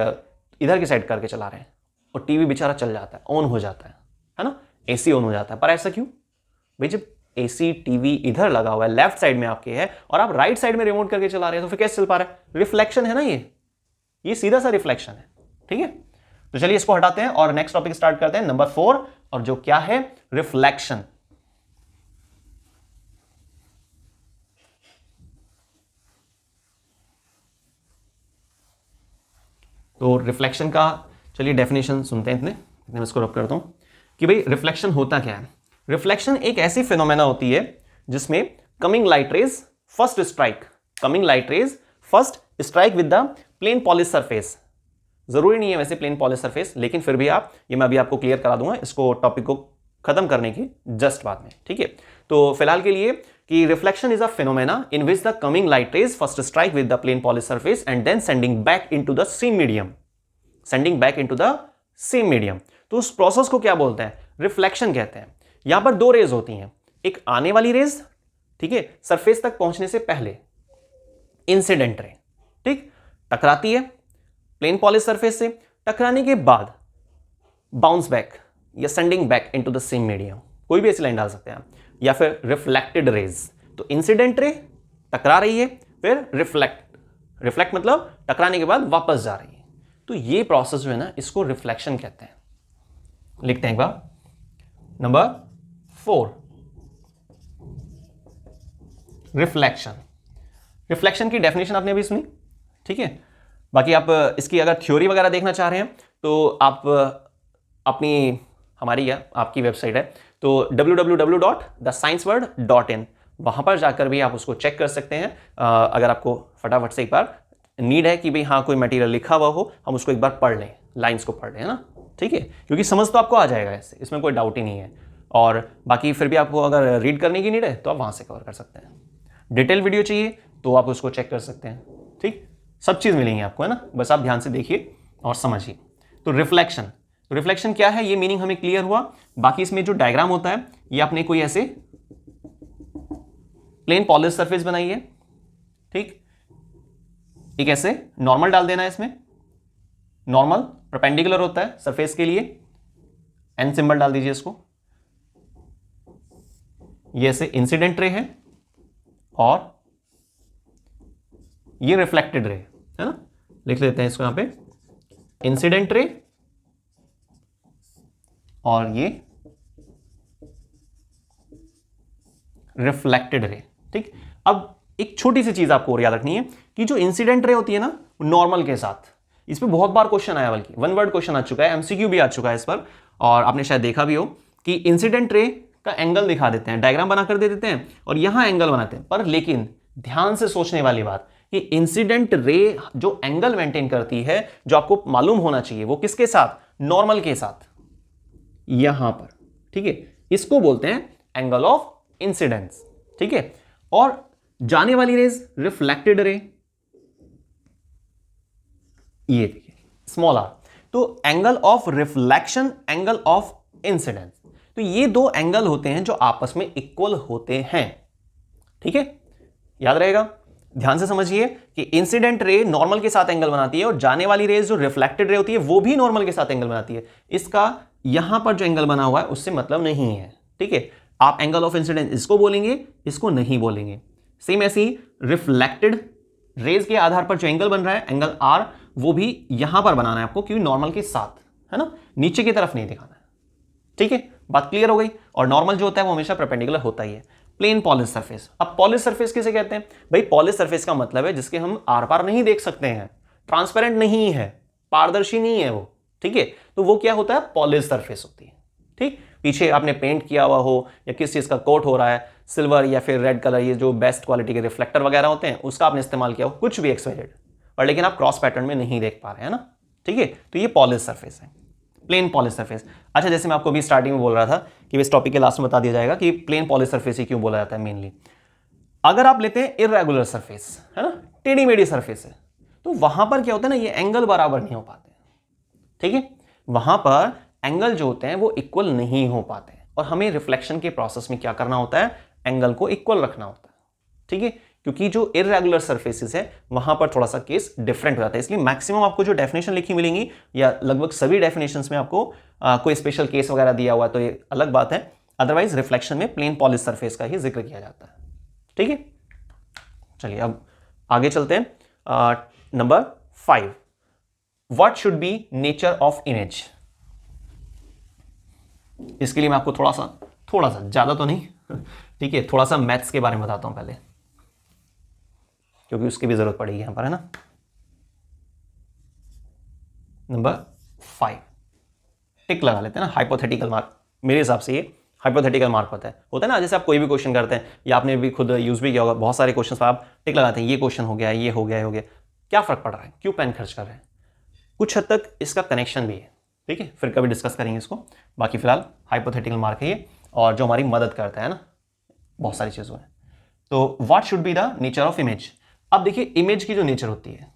इधर की साइड करके चला रहे हैं, और टीवी बेचारा चल जाता है, ऑन हो जाता है ना, एसी ऑन हो जाता है। पर ऐसा क्यों भाई? जब एसी टीवी इधर लगा हुआ है, लेफ्ट साइड में आपके है, और आप राइट साइड में रिमोट करके चला रहे हैं, तो फिर कैसे चल पा रहा है? रिफ्लेक्शन है ना, ये सीधा सा रिफ्लेक्शन है। ठीक है, तो चलिए इसको हटाते हैं और नेक्स्ट टॉपिक स्टार्ट करते हैं, नंबर 4, और जो क्या है, रिफ्लेक्शन। तो रिफ्लेक्शन का चलिए डेफिनेशन सुनते हैं इतने मैं इसको रब करता हूं कि भाई रिफ्लेक्शन होता क्या है। रिफ्लेक्शन एक ऐसी फिनोमेना होती है जिसमें coming light rays first strike coming light rays first strike with the plane polish surface. जरूरी नहीं है वैसे प्लेन पॉलिश सरफेस, लेकिन फिर भी आप, ये मैं अभी आपको क्लियर करा दूंगा इसको टॉपिक को खत्म करने की जस्ट बाद में, ठीक है। तो फिलहाल के लिए कि reflection is a phenomena in which the coming light rays first strike with the plane polish surface and then sending back into the same medium, sending back into the same medium. तो उस process को क्या बोलते हैं? Reflection कहते हैं। यहां पर दो रेज होती हैं, एक आने वाली रेज, ठीक है, सरफेस तक पहुंचने से पहले, इंसिडेंट रे, ठीक, टकराती है प्लेन पॉलिश सरफेस से, टकराने के बाद बाउंस बैक या sending back into the same medium, कोई भी ऐसी लाइन डाल सकते हैं आप, या फिर रिफ्लेक्टेड रेज। तो इंसिडेंट रे टकरा रही है, फिर रिफ्लेक्ट मतलब टकराने के बाद वापस जा रही है। तो ये प्रोसेस जो है ना, इसको रिफ्लेक्शन कहते हैं। लिखते हैं एक बार, नंबर 4 रिफ्लेक्शन। रिफ्लेक्शन की डेफिनेशन आपने अभी सुनी, ठीक है। बाकी आप इसकी अगर थ्योरी वगैरह देखना चाह रहे हैं तो आप अपनी, हमारी या आपकी वेबसाइट है तो www.thescienceworld.in, वहां पर जाकर भी आप उसको चेक कर सकते हैं। अगर आपको फटाफट से एक बार नीड है कि भाई हाँ कोई मटेरियल लिखा हुआ हो, हम उसको एक बार पढ़ लें, लाइंस को पढ़ लें, है ना, ठीक है, क्योंकि समझ तो आपको आ जाएगा ऐसे, इसमें कोई डाउट ही नहीं है। और बाकी फिर भी आपको अगर रीड करने की नीड है तो आप वहां से कवर कर सकते हैं। डिटेल वीडियो चाहिए तो आप उसको चेक कर सकते हैं, ठीक, सब चीज़ मिलेंगी आपको, है ना, बस आप ध्यान से देखिए और समझिए। तो रिफ्लेक्शन क्या है, ये मीनिंग हमें क्लियर हुआ। बाकी इसमें जो डायग्राम होता है, ये आपने कोई ऐसे प्लेन पॉलिश सरफेस बनाई है, ठीक, एक ऐसे नॉर्मल डाल देना है, इसमें नॉर्मल परपेंडिकुलर होता है सरफेस के लिए, एन सिंबल डाल दीजिए इसको। ये ऐसे इंसिडेंट रे है और ये रिफ्लेक्टेड रे है ना, लिख लेते हैं इसको यहां पे, इंसिडेंट रे और ये रिफ्लेक्टेड रे, ठीक। अब एक छोटी सी चीज आपको और याद रखनी है कि जो इंसिडेंट रे होती है ना, नॉर्मल के साथ, इस पर बहुत बार क्वेश्चन आया, बल्कि 1 वर्ड क्वेश्चन आ चुका है, एमसीक्यू भी आ चुका है इस पर, और आपने शायद देखा भी हो कि इंसिडेंट रे का एंगल दिखा देते हैं, डायग्राम बनाकर दे देते हैं और यहां एंगल बनाते हैं, पर लेकिन ध्यान से सोचने वाली बात कि इंसिडेंट रे जो एंगल मेंटेन करती है, जो आपको मालूम होना चाहिए, वो किसके साथ? नॉर्मल के साथ, यहां पर, ठीक है, इसको बोलते हैं एंगल ऑफ इंसिडेंस, ठीक है। और जाने वाली रेज रिफ्लेक्टेड रे, ये देखिए स्मॉल आर, तो angle of reflection, angle of incidence, तो ये दो एंगल होते हैं जो आपस में इक्वल होते हैं, ठीक है, याद रहेगा। ध्यान से समझिए कि इंसिडेंट रे नॉर्मल के साथ एंगल बनाती है और जाने वाली रेज जो रिफ्लेक्टेड रे होती है वो भी नॉर्मल के साथ एंगल बनाती है। इसका यहां पर जो एंगल बना हुआ है उससे मतलब नहीं है, ठीक है। आप एंगल ऑफ इंसिडेंस इसको बोलेंगे, इसको नहीं बोलेंगे। सेम ऐसी रिफ्लेक्टेड रेज के आधार पर जो एंगल बन रहा है, एंगल आर, वो भी यहां पर बनाना है आपको, क्योंकि नॉर्मल के साथ, है ना, नीचे की तरफ नहीं दिखाना है, ठीक है, बात क्लियर हो गई। और नॉर्मल जो होता है वो हमेशा परपेंडिकुलर होता ही है। प्लेन पॉलिश सरफेस, अब पॉलिश सरफेस किसे कहते हैं भाई? पॉलिश सरफेस का मतलब है जिसके हम आर पार नहीं देख सकते हैं, ट्रांसपेरेंट नहीं है, पारदर्शी नहीं है वो, ठीक है, तो वो क्या होता है? पॉलिश सरफेस होती है, ठीक। पीछे आपने पेंट किया हुआ हो या किस चीज का कोट हो रहा है, सिल्वर या फिर रेड कलर, ये जो बेस्ट क्वालिटी के रिफ्लेक्टर वगैरह होते हैं उसका आपने इस्तेमाल किया हो, कुछ भी XYZ, और लेकिन आप क्रॉस पैटर्न में नहीं देख पा रहे हैं ना, ठीक है, तो ये पॉलिश सरफेस है, प्लेन पॉलिश सरफेस। अच्छा, जैसे मैं आपको अभी स्टार्टिंग में बोल रहा था कि इस टॉपिक के लास्ट में बता दिया जाएगा कि प्लेन पॉलिश सरफेस ही क्यों बोला जाता है मेनली। अगर आप लेते हैं इर्रेगुलर सरफेस, है ना, टेढ़ी मेढ़ी सरफेस है, तो वहां पर क्या होता है ना, ये एंगल बराबर नहीं हो पाते, ठीक है, वहां पर एंगल जो होते हैं वो इक्वल नहीं हो पाते, और हमें रिफ्लेक्शन के प्रोसेस में क्या करना होता है? एंगल को इक्वल रखना होता है, ठीक है, क्योंकि जो इर्रेगुलर सरफेसेस है वहां पर थोड़ा सा केस डिफरेंट हो जाता है। इसलिए मैक्सिमम आपको जो डेफिनेशन लिखी मिलेंगी, या लगभग सभी डेफिनेशंस में आपको कोई स्पेशल केस वगैरह दिया हुआ तो ये अलग बात है, अदरवाइज रिफ्लेक्शन में प्लेन पॉलिश सरफेस का ही जिक्र किया जाता है, ठीक है। चलिए अब आगे चलते हैं। Number 5, what should be nature of image. इसके लिए मैं आपको थोड़ा सा ज्यादा तो नहीं, ठीक है, थोड़ा सा मैथ्स के बारे में बताता हूं पहले, क्योंकि उसकी भी जरूरत पड़ेगी यहां पर, है ना। नंबर 5 टिक लगा लेते हैं ना, हाइपोथेटिकल मार्क, मेरे हिसाब से ये हाइपोथेटिकल मार्क होता है ना, जैसे आप कोई भी क्वेश्चन करते हैं या आपने भी खुद यूज भी किया होगा, बहुत सारे क्वेश्चन पर आप टिक लगाते हैं, ये क्वेश्चन हो गया, ये हो गया, ये हो गया, क्या फर्क पड़ रहा है, क्यों पेन खर्च कर रहे हैं, कुछ हद तक इसका कनेक्शन भी है, ठीक है, फिर कभी डिस्कस करेंगे इसको। बाकी फिलहाल हाइपोथेटिकल मार्क है ये, और जो हमारी मदद करता है ना बहुत सारी चीज़ों में। तो what should be the nature of image. अब देखिए इमेज की जो नेचर होती है,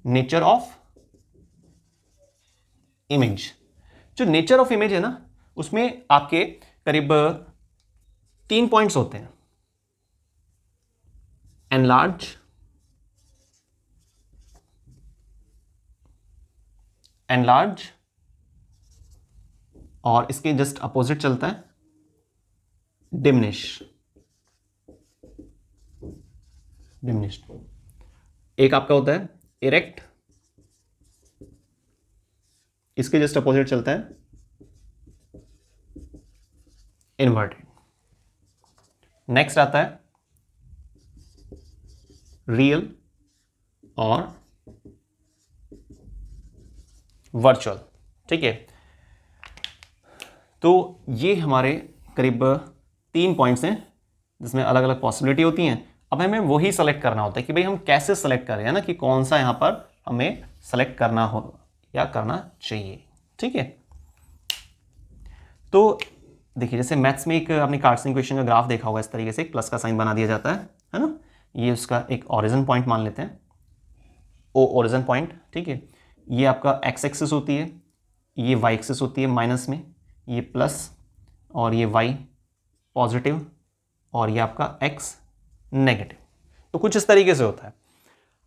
नेचर ऑफ इमेज, जो नेचर ऑफ इमेज है ना, उसमें आपके करीब 3 पॉइंट्स होते हैं। एनलार्ज, एनलार्ज, और इसके जस्ट अपोजिट चलता है डिमिनिश, डिमिनिश। एक आपका होता है इरेक्ट, इसके जस्ट अपोजिट चलता है इन्वर्टेड। नेक्स्ट आता है रियल और वर्चुअल, ठीक है। तो ये हमारे करीब 3 पॉइंट्स हैं जिसमें अलग अलग पॉसिबिलिटी होती हैं। अब हमें वही सेलेक्ट करना होता है कि भाई हम कैसे सेलेक्ट करें, है ना, कि कौन सा यहां पर हमें सेलेक्ट करना हो या करना चाहिए, ठीक है। तो देखिए जैसे मैथ्स में एक आपने कार्टेशियन इक्वेशन का ग्राफ देखा होगा, इस तरीके से एक प्लस का साइन बना दिया जाता है ना, ये उसका एक ओरिजिन पॉइंट मान लेते हैं, ओ ओरिजिन पॉइंट, ठीक है। ये आपका एक्स एक्सिस होती है, ये वाई एक्सिस होती है माइनस में, ये प्लस, और ये वाई पॉजिटिव, और ये आपका एक्स नेगेटिव। तो कुछ इस तरीके से होता है।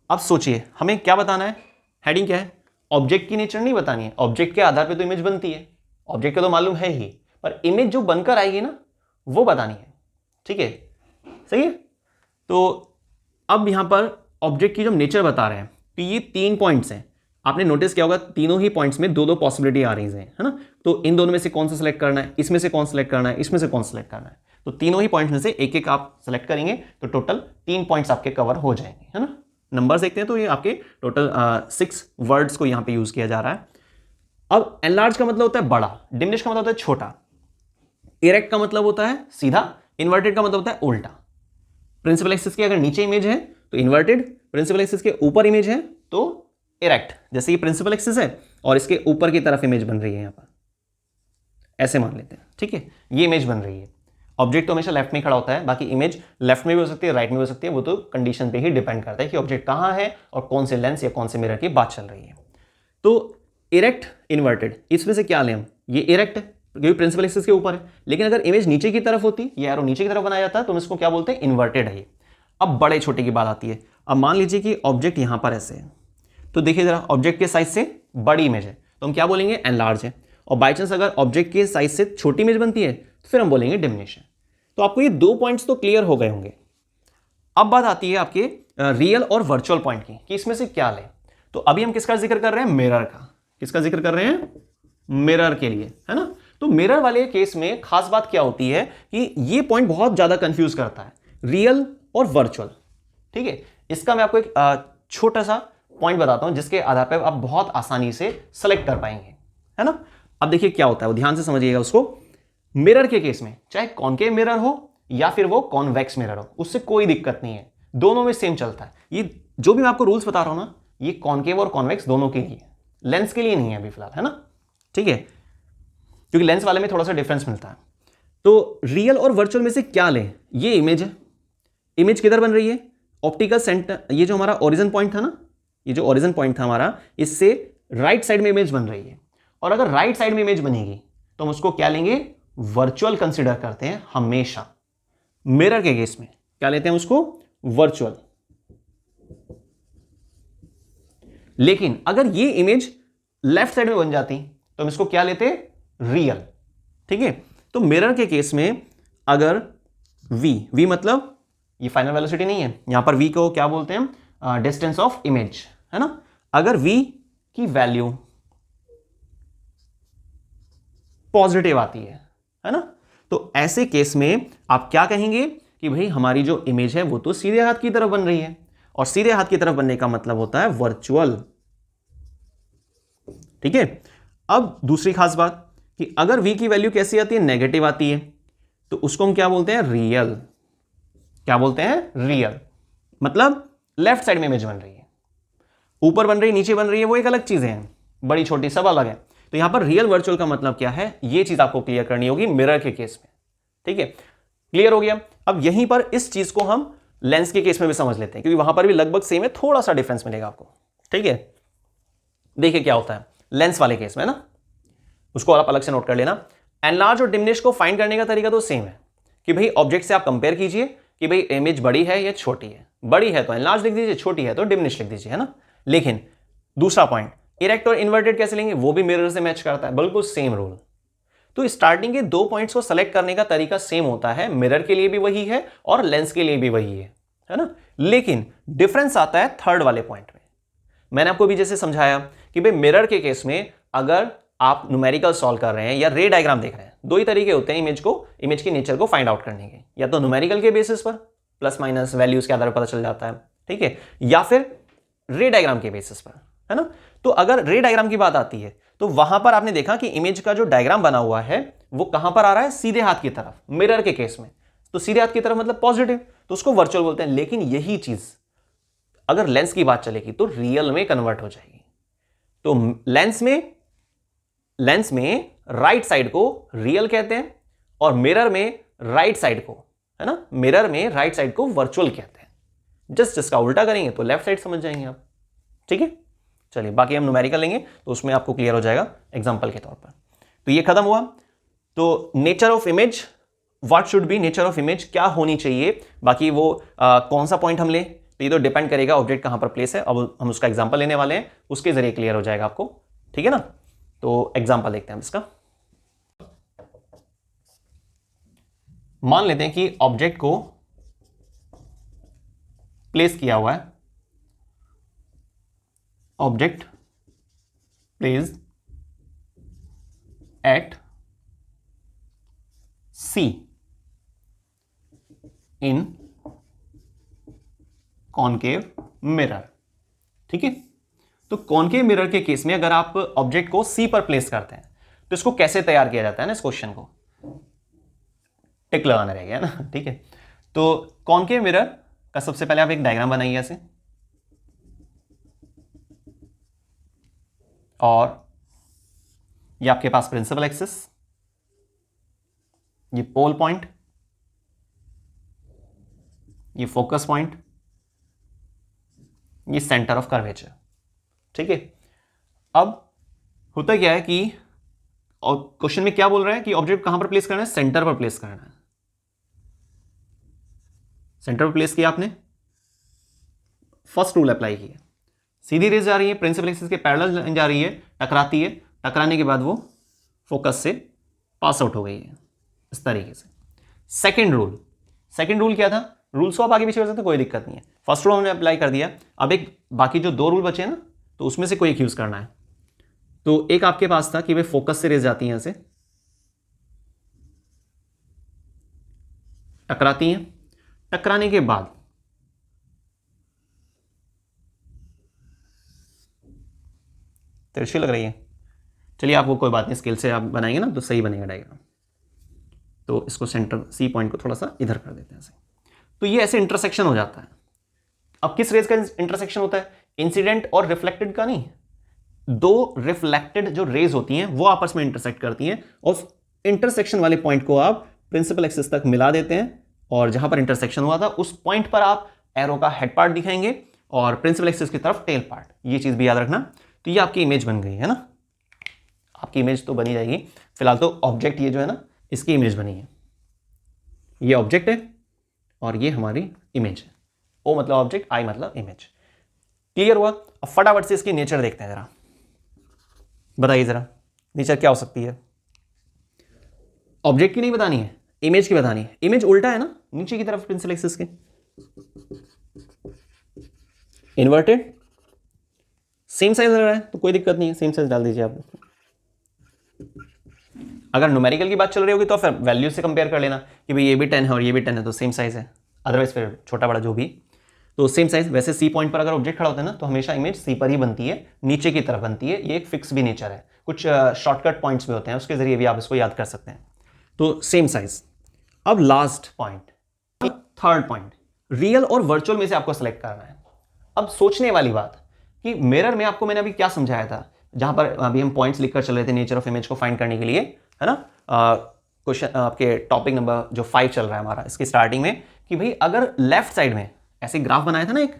अब सोचिए हमें क्या बताना है, हेडिंग क्या है, ऑब्जेक्ट की नेचर नहीं बतानी है, ऑब्जेक्ट के आधार पे तो इमेज बनती है, ऑब्जेक्ट का तो मालूम है ही, पर इमेज जो बनकर आएगी ना वो बतानी है, ठीक है, सही है। तो अब यहां पर ऑब्जेक्ट की जो नेचर बता रहे हैं, तो ये 3 पॉइंट्स हैं, आपने नोटिस किया होगा तीनों ही पॉइंट्स में 2-2 पॉसिबिलिटी आ रही है ना। तो इन दोनों में से कौन सा सेलेक्ट करना है, इसमें से कौन सेलेक्ट करना है, इसमें से कौन सेलेक्ट करना है, तो तीनों ही पॉइंट्स में से एक एक आप सेलेक्ट करेंगे तो टोटल 3 पॉइंट्स आपके कवर हो जाएंगे, है ना। नंबर्स देखते हैं तो ये आपके टोटल 6 वर्ड्स को यहां पे यूज किया जा रहा है। अब एनलार्ज का मतलब होता है बड़ा, डिमिनिश का मतलब होता है छोटा, इरेक्ट का मतलब होता है सीधा, इन्वर्टेड का मतलब होता है उल्टा। प्रिंसिपल एक्सिस की अगर नीचे इमेज है तो इन्वर्टेड, प्रिंसिपल एक्सिस के ऊपर इमेज है तो इरेक्ट। जैसे ये प्रिंसिपल एक्सिस है और इसके ऊपर की तरफ इमेज बन रही है, यहां पर ऐसे मान लेते हैं, ठीक है, ये इमेज बन रही है। ऑब्जेक्ट तो हमेशा लेफ्ट में खड़ा होता है, बाकी इमेज लेफ्ट में भी हो सकती है, राइट में भी हो सकती है, वो तो कंडीशन पे ही डिपेंड करता है कि ऑब्जेक्ट कहां है और कौन से लेंस या कौन से मिरर की बात चल रही है। तो इरेक्ट इन्वर्टेड, इसमें से क्या लें हम, ये इरेक्ट है क्योंकि प्रिंसिपल एक्सिस के ऊपर है, लेकिन अगर इमेज नीचे की तरफ होती, ये एरो नीचे की तरफ बनाया जाता है तो हम इसको क्या बोलते हैं, इन्वर्टेड है ये। अब बड़े छोटे की बात आती है। अब मान लीजिए कि ऑब्जेक्ट यहां पर ऐसे है, तो देखिए जरा ऑब्जेक्ट के साइज से बड़ी इमेज है तो हम क्या बोलेंगे, एनलार्ज है। और बाई चांस अगर ऑब्जेक्ट के साइज से छोटी इमेज बनती है तो फिर हम बोलेंगे डिमिनिश है। तो आपको ये 2 पॉइंट्स तो क्लियर हो गए होंगे। अब बात आती है आपके रियल और वर्चुअल पॉइंट की, कि इसमें से क्या लें। तो अभी हम किसका जिक्र कर रहे हैं, मिरर का। किसका जिक्र कर रहे हैं, मिरर के लिए, है ना। तो मिरर वाले केस में खास बात क्या होती है कि ये पॉइंट बहुत ज्यादा कंफ्यूज करता है, रियल और वर्चुअल, ठीक है। इसका मैं आपको एक छोटा सा पॉइंट बताता हूं जिसके आधार पर आप बहुत आसानी से सेलेक्ट कर पाएंगे, है ना। अब देखिए क्या होता है, वो ध्यान से समझिएगा उसको। मिरर के केस में चाहे कॉनकेव मिरर हो या फिर वो कॉन्वेक्स मिरर हो, उससे कोई दिक्कत नहीं है, दोनों में सेम चलता है। ये जो भी मैं आपको रूल्स बता रहा हूं ना, ये कॉनकेव और कॉन्वेक्स दोनों के लिए, लेंस के लिए नहीं है अभी फिलहाल, है ना, ठीक है, क्योंकि लेंस वाले में थोड़ा सा डिफरेंस मिलता है। तो रियल और वर्चुअल में से क्या लें, ये इमेज है, इमेज किधर बन रही है, ऑप्टिकल सेंटर, ये जो हमारा ओरिजिन पॉइंट था ना, ये जो ओरिजिन पॉइंट था हमारा, इससे राइट साइड में इमेज बन रही है। और अगर राइट साइड में इमेज बनेगी तो हम उसको क्या लेंगे, वर्चुअल कंसीडर करते हैं हमेशा। मिरर के केस में क्या लेते हैं उसको, वर्चुअल। लेकिन अगर ये इमेज लेफ्ट साइड में बन जाती तो हम इसको क्या लेते, रियल, ठीक है। तो मिरर के केस में अगर v मतलब ये फाइनल वेलोसिटी नहीं है, यहां पर v को क्या बोलते हैं, डिस्टेंस ऑफ इमेज, है ना। अगर v की वैल्यू पॉजिटिव आती है ना, तो ऐसे केस में आप क्या कहेंगे कि भाई हमारी जो इमेज है वो तो सीधे हाथ की तरफ बन रही है, और सीधे हाथ की तरफ बनने का मतलब होता है वर्चुअल, ठीक है। अब दूसरी खास बात कि अगर v की वैल्यू कैसी आती है, नेगेटिव आती है, तो उसको हम क्या बोलते हैं, रियल। क्या बोलते हैं, रियल। मतलब लेफ्ट साइड में इमेज बन रही है, ऊपर बन रही है, नीचे बन रही है, वो एक अलग चीजें हैं, बड़ी छोटी सब अलग है। तो यहां पर रियल वर्चुअल का मतलब क्या है, ये चीज आपको क्लियर करनी होगी मिरर के केस में। ठीक है, क्लियर हो गया। अब यहीं पर इस चीज को हम लेंस के केस में भी समझ लेते हैं, क्योंकि वहां पर भी लगभग सेम है, थोड़ा सा डिफरेंस मिलेगा आपको। ठीक है, देखिए क्या होता है लेंस वाले केस में ना, उसको आप अलग से नोट कर लेना। एनलार्ज और डिमिनिश को फाइंड करने का तरीका तो सेम है, कि भाई ऑब्जेक्ट से आप कंपेयर कीजिए कि भाई इमेज बड़ी है या छोटी है, बड़ी है तो एनलार्ज लिख दीजिए, छोटी है तो डिमिनिश लिख दीजिए, है ना। लेकिन दूसरा पॉइंट, इरेक्ट और इन्वर्टेड कैसे लेंगे, वो भी मिरर से मैच करता है, बिल्कुल सेम रूल। तो स्टार्टिंग के 2 पॉइंट्स को सेलेक्ट करने का तरीका सेम होता है, मिरर के लिए भी वही है और लेंस के लिए भी वही है ना। लेकिन डिफरेंस आता है थर्ड वाले पॉइंट में। मैंने आपको भी जैसे समझाया कि भाई मिरर के केस में अगर आप न्यूमेरिकल सॉल्व कर रहे हैं या रे डायग्राम देख रहे हैं, दो ही तरीके होते हैं इमेज की नेचर को फाइंड आउट करने के, या तो न्यूमेरिकल के बेसिस पर प्लस माइनस वैल्यूज के आधार पर पता चल जाता है, ठीक है, या फिर रे डायग्राम के बेसिस पर, है ना। तो अगर रे डायग्राम की बात आती है तो वहां पर आपने देखा कि इमेज का जो डायग्राम बना हुआ है वो कहां पर आ रहा है, सीधे हाथ की तरफ, मिरर के केस में। तो सीधे हाथ की तरफ मतलब पॉजिटिव, तो उसको वर्चुअल बोलते हैं। लेकिन यही चीज अगर लेंस की बात चलेगी तो रियल में कन्वर्ट हो जाएगी। तो लेंस में राइट साइड को रियल कहते हैं और मिरर में राइट साइड को, है ना, मिरर में राइट साइड को वर्चुअल कहते हैं। जस्ट इसका उल्टा करेंगे तो लेफ्ट साइड समझ जाएंगे आप। ठीक है, चलिए बाकी हम न्यूमेरिकल लेंगे तो उसमें आपको क्लियर हो जाएगा एग्जांपल के तौर पर। तो ये खत्म हुआ। तो nature of image, what should be nature of image, क्या होनी चाहिए, बाकी वो कौन सा पॉइंट हम ले, तो ये तो डिपेंड करेगा ऑब्जेक्ट कहां पर प्लेस है। अब हम उसका एग्जांपल लेने वाले हैं, उसके जरिए क्लियर हो जाएगा आपको। ठीक है ना, तो एग्जांपल देखते हैं इसका। मान लेते हैं कि ऑब्जेक्ट को प्लेस किया हुआ है, object place at C in concave mirror. ठीक है, तो कॉनकेव मिरर के केस में अगर आप ऑब्जेक्ट को C पर प्लेस करते हैं तो इसको कैसे तैयार किया जाता है ना, इस क्वेश्चन को टिक लगाना रह गया ना। ठीक है, तो कॉनकेव मिरर का सबसे पहले आप एक डायग्राम बनाइए ऐसे, और ये आपके पास प्रिंसिपल एक्सिस, ये पोल पॉइंट, ये फोकस पॉइंट, ये सेंटर ऑफ कर्वेचर। ठीक है, अब होता क्या है कि और क्वेश्चन में क्या बोल रहा है कि ऑब्जेक्ट कहां पर प्लेस करना है, सेंटर पर प्लेस करना है। सेंटर पर प्लेस किया आपने, फर्स्ट रूल अप्लाई किया, सीधी रेज जा रही है, प्रिंसिपल एक्सिस के पैरेलल जा रही है, टकराती है, टकराने के बाद वो फोकस से पास आउट हो गई है इस तरीके से। सेकंड रूल क्या था, रूल्स को आप आगे पीछे कर सकते हैं, कोई दिक्कत नहीं है। फर्स्ट रूल हमने अप्लाई कर दिया, अब एक बाकी जो 2 रूल बचे हैं ना, तो उसमें से कोई एक यूज करना है। तो एक आपके पास था कि भाई फोकस से रेज जाती है, यहां से टकराती हैं, टकराने के बाद तिरछी लग रही है, चलिए आपको कोई बात नहीं, स्केल से आप बनाएंगे ना तो सही बनेगा डायग्राम। तो इसको सेंटर C पॉइंट को थोड़ा सा इधर कर देते हैं ऐसे, तो ये ऐसे इंटरसेक्शन हो जाता है। अब किस रेज का इंटरसेक्शन होता है, इंसिडेंट और रिफ्लेक्टेड का नहीं, 2 रिफ्लेक्टेड जो रेज होती हैं वो आपस में इंटरसेक्ट करती हैं, और इंटरसेक्शन वाले पॉइंट को आप प्रिंसिपल एक्सिस तक मिला देते हैं, और जहां पर इंटरसेक्शन हुआ था उस पॉइंट पर आप एरो का हेड पार्ट दिखाएंगे और प्रिंसिपल एक्सिस की तरफ टेल पार्ट। ये चीज भी याद रखना। तो ये आपकी इमेज बन गई है ना, आपकी इमेज तो बनी जाएगी। फिलहाल तो ऑब्जेक्ट ये जो है ना, इसकी इमेज बनी है, ये ऑब्जेक्ट है और ये हमारी इमेज है। O मतलब ऑब्जेक्ट, I मतलब इमेज। क्लियर हुआ। अब फटाफट से इसकी नेचर देखते हैं जरा, बताइए जरा नेचर क्या हो सकती है। ऑब्जेक्ट की नहीं बतानी है, इमेज की बतानी है। इमेज उल्टा है ना, नीचे की तरफ प्रिंसिपल एक्सिस के, इन्वर्टेड, सेम साइज लग रहा है तो कोई दिक्कत नहीं है, सेम साइज डाल दीजिए आप। अगर न्यूमेरिकल की बात चल रही होगी तो फिर वैल्यू से कंपेयर कर लेना कि भाई ये भी 10 है और ये भी 10 है तो सेम साइज है, अदरवाइज फिर छोटा बड़ा जो भी। तो सेम साइज, वैसे सी पॉइंट पर अगर ऑब्जेक्ट खड़ा होता है ना तो हमेशा इमेज सी पर ही बनती है, नीचे की तरफ बनती है। ये एक फिक्स भी नेचर है। कुछ शॉर्टकट पॉइंट्स भी होते हैं, उसके जरिए भी आप इसको याद कर सकते हैं। तो सेम साइज। अब last point, third point, real और वर्चुअल में से आपको सेलेक्ट करना है। अब सोचने वाली बात कि मिरर में आपको मैंने अभी क्या समझाया था, जहां पर अभी हम पॉइंट्स लिखकर चल रहे थे नेचर ऑफ इमेज को फाइंड करने के लिए, है ना। क्वेश्चन आपके टॉपिक नंबर जो 5 चल रहा है हमारा, इसकी स्टार्टिंग में, कि भाई अगर लेफ्ट साइड में ऐसे ग्राफ बनाया था ना एक,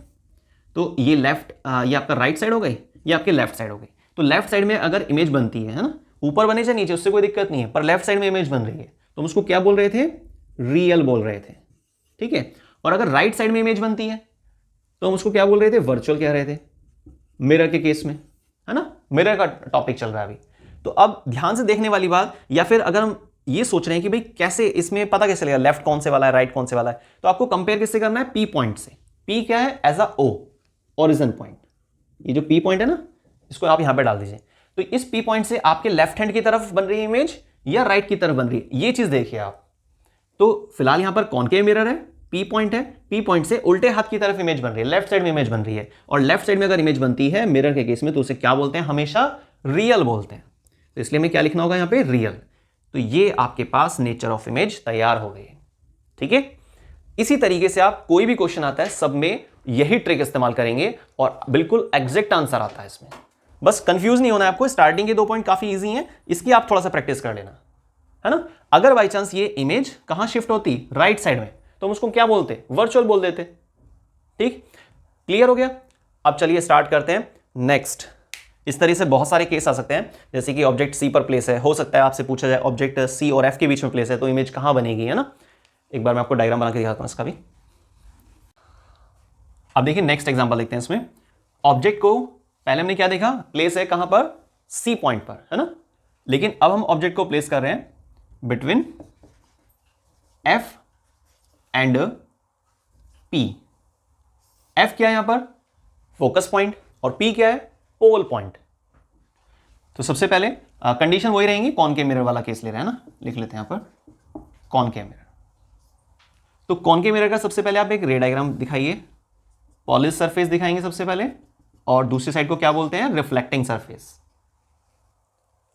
तो ये लेफ्ट, ये आपका राइट साइड हो गई, ये आपके लेफ्ट साइड हो गई। तो लेफ्ट साइड में अगर इमेज बनती है ना, ऊपर बने चाहे नीचे, उससे कोई दिक्कत नहीं है, पर लेफ्ट साइड में इमेज बन रही है तो हम उसको क्या बोल रहे थे, रियल बोल रहे थे, ठीक है। और अगर राइट साइड में इमेज बनती है तो हम उसको क्या बोल रहे थे, वर्चुअल कह रहे थे, मिरर के केस में, है ना। मिरर का टॉपिक चल रहा है अभी। तो अब ध्यान से देखने वाली बात, या फिर अगर हम ये सोच रहे हैं कि भाई कैसे इसमें पता कैसे लगेगा लेफ्ट कौन से वाला है, राइट कौन से वाला है, तो आपको कंपेयर किससे करना है, पी पॉइंट से। पी क्या है, as a O, origin point. ये जो पी पॉइंट है ना, इसको आप यहां पे डाल दीजिए। तो इस पी पॉइंट से आपके लेफ्ट हैंड की तरफ बन रही है इमेज या राइट की तरफ बन रही है, ये चीज देखिए आप। तो फिलहाल यहां पर कॉनकेव मिरर है, पी पॉइंट है, पी पॉइंट से उल्टे हाथ की तरफ इमेज बन रही है, लेफ्ट साइड में इमेज बन रही है। और लेफ्ट साइड में अगर इमेज बनती है मिरर के केस में, तो उसे क्या बोलते हैं, हमेशा रियल बोलते हैं। तो इसलिए हमें क्या लिखना होगा यहां पे, रियल। तो ये आपके पास नेचर ऑफ इमेज तैयार हो गई है, ठीक है। इसी तरीके से आप कोई भी क्वेश्चन आता है, सब में यही ट्रिक इस्तेमाल करेंगे और बिल्कुल एग्जैक्ट आंसर आता है इसमें। बस कंफ्यूज नहीं होना है आपको। स्टार्टिंग के 2 पॉइंट काफी इजी हैं, इसकी आप थोड़ा सा प्रैक्टिस कर लेना, है ना। अगर बाई चांस ये इमेज कहां शिफ्ट होती, राइट साइड में, तो हम उसको क्या बोलते, वर्चुअल बोल देते। ठीक, क्लियर हो गया। अब चलिए स्टार्ट करते हैं नेक्स्ट। इस तरह से बहुत सारे केस आ सकते हैं, जैसे कि ऑब्जेक्ट सी पर प्लेस है, हो सकता है आपसे पूछा जाए ऑब्जेक्ट सी और एफ के बीच में प्लेस है, तो इमेज कहां बनेगी, है ना। एक बार मैं आपको डायग्राम बना के दिखाता हूं इसका भी। अब देखिए नेक्स्ट एग्जांपल देखते हैं इसमें। ऑब्जेक्ट को पहले हमने क्या देखा, प्लेस है कहां पर, सी पॉइंट पर, है ना। लेकिन अब हम ऑब्जेक्ट को प्लेस कर रहे हैं between F and P. F क्या है यहां पर, फोकस पॉइंट, और पी क्या है, पोल पॉइंट। तो सबसे पहले कंडीशन वही रहेंगी, कॉनकेव मिरर वाला केस ले रहे हैं ना, लिख लेते हैं यहां पर कॉनकेव मिरर। तो कॉनकेव मिरर का सबसे पहले आप एक रे डायग्राम दिखाइए, पॉलिश सरफेस दिखाएंगे सबसे पहले, और दूसरी साइड को क्या बोलते हैं, रिफ्लेक्टिंग सरफेस।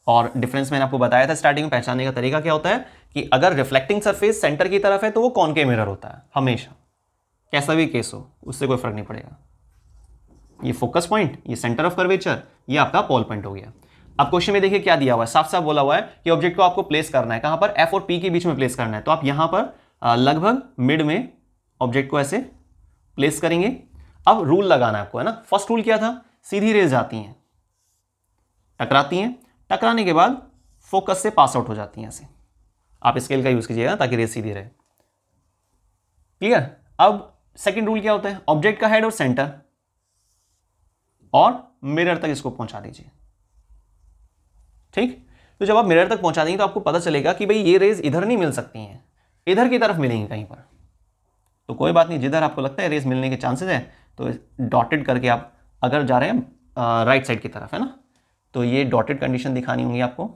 और डिफरेंस मैंने आपको बताया था स्टार्टिंग में, पहचानने का तरीका क्या होता है कि अगर रिफ्लेक्टिंग सरफेस सेंटर की तरफ है तो वो कॉनकेव मिरर होता है हमेशा, कैसा भी केस हो, उससे कोई फर्क नहीं पड़ेगा। ये फोकस पॉइंट, ये सेंटर ऑफ कर्वेचर, ये आपका पोल पॉइंट हो गया। अब क्वेश्चन में देखिए क्या दिया हुआ है, साफ साफ बोला हुआ है कि ऑब्जेक्ट को आपको प्लेस करना है कहां पर, एफ और पी के बीच में प्लेस करना है। तो आप यहां पर लगभग मिड में ऑब्जेक्ट को ऐसे प्लेस करेंगे। अब रूल लगाना है आपको, है ना। फर्स्ट रूल क्या था, सीधी रेज जाती हैं, टकराती हैं, टकराने के बाद फोकस से पास आउट हो जाती हैं ऐसे। आप स्केल का यूज कीजिएगा ताकि रेज सीधी रहे, क्लियर। अब सेकंड रूल क्या होता है, ऑब्जेक्ट का हेड और सेंटर और मिरर तक इसको पहुंचा दीजिए। ठीक, तो जब आप मिरर तक पहुंचा देंगे तो आपको पता चलेगा कि भाई ये रेज इधर नहीं मिल सकती हैं, इधर की तरफ मिलेंगी कहीं पर। तो कोई बात नहीं, जिधर आपको लगता है रेज मिलने के चांसेस है, तो डॉटेड करके आप अगर जा रहे हैं राइट साइड की तरफ, है ना, तो ये डॉटेड कंडीशन दिखानी होंगी आपको,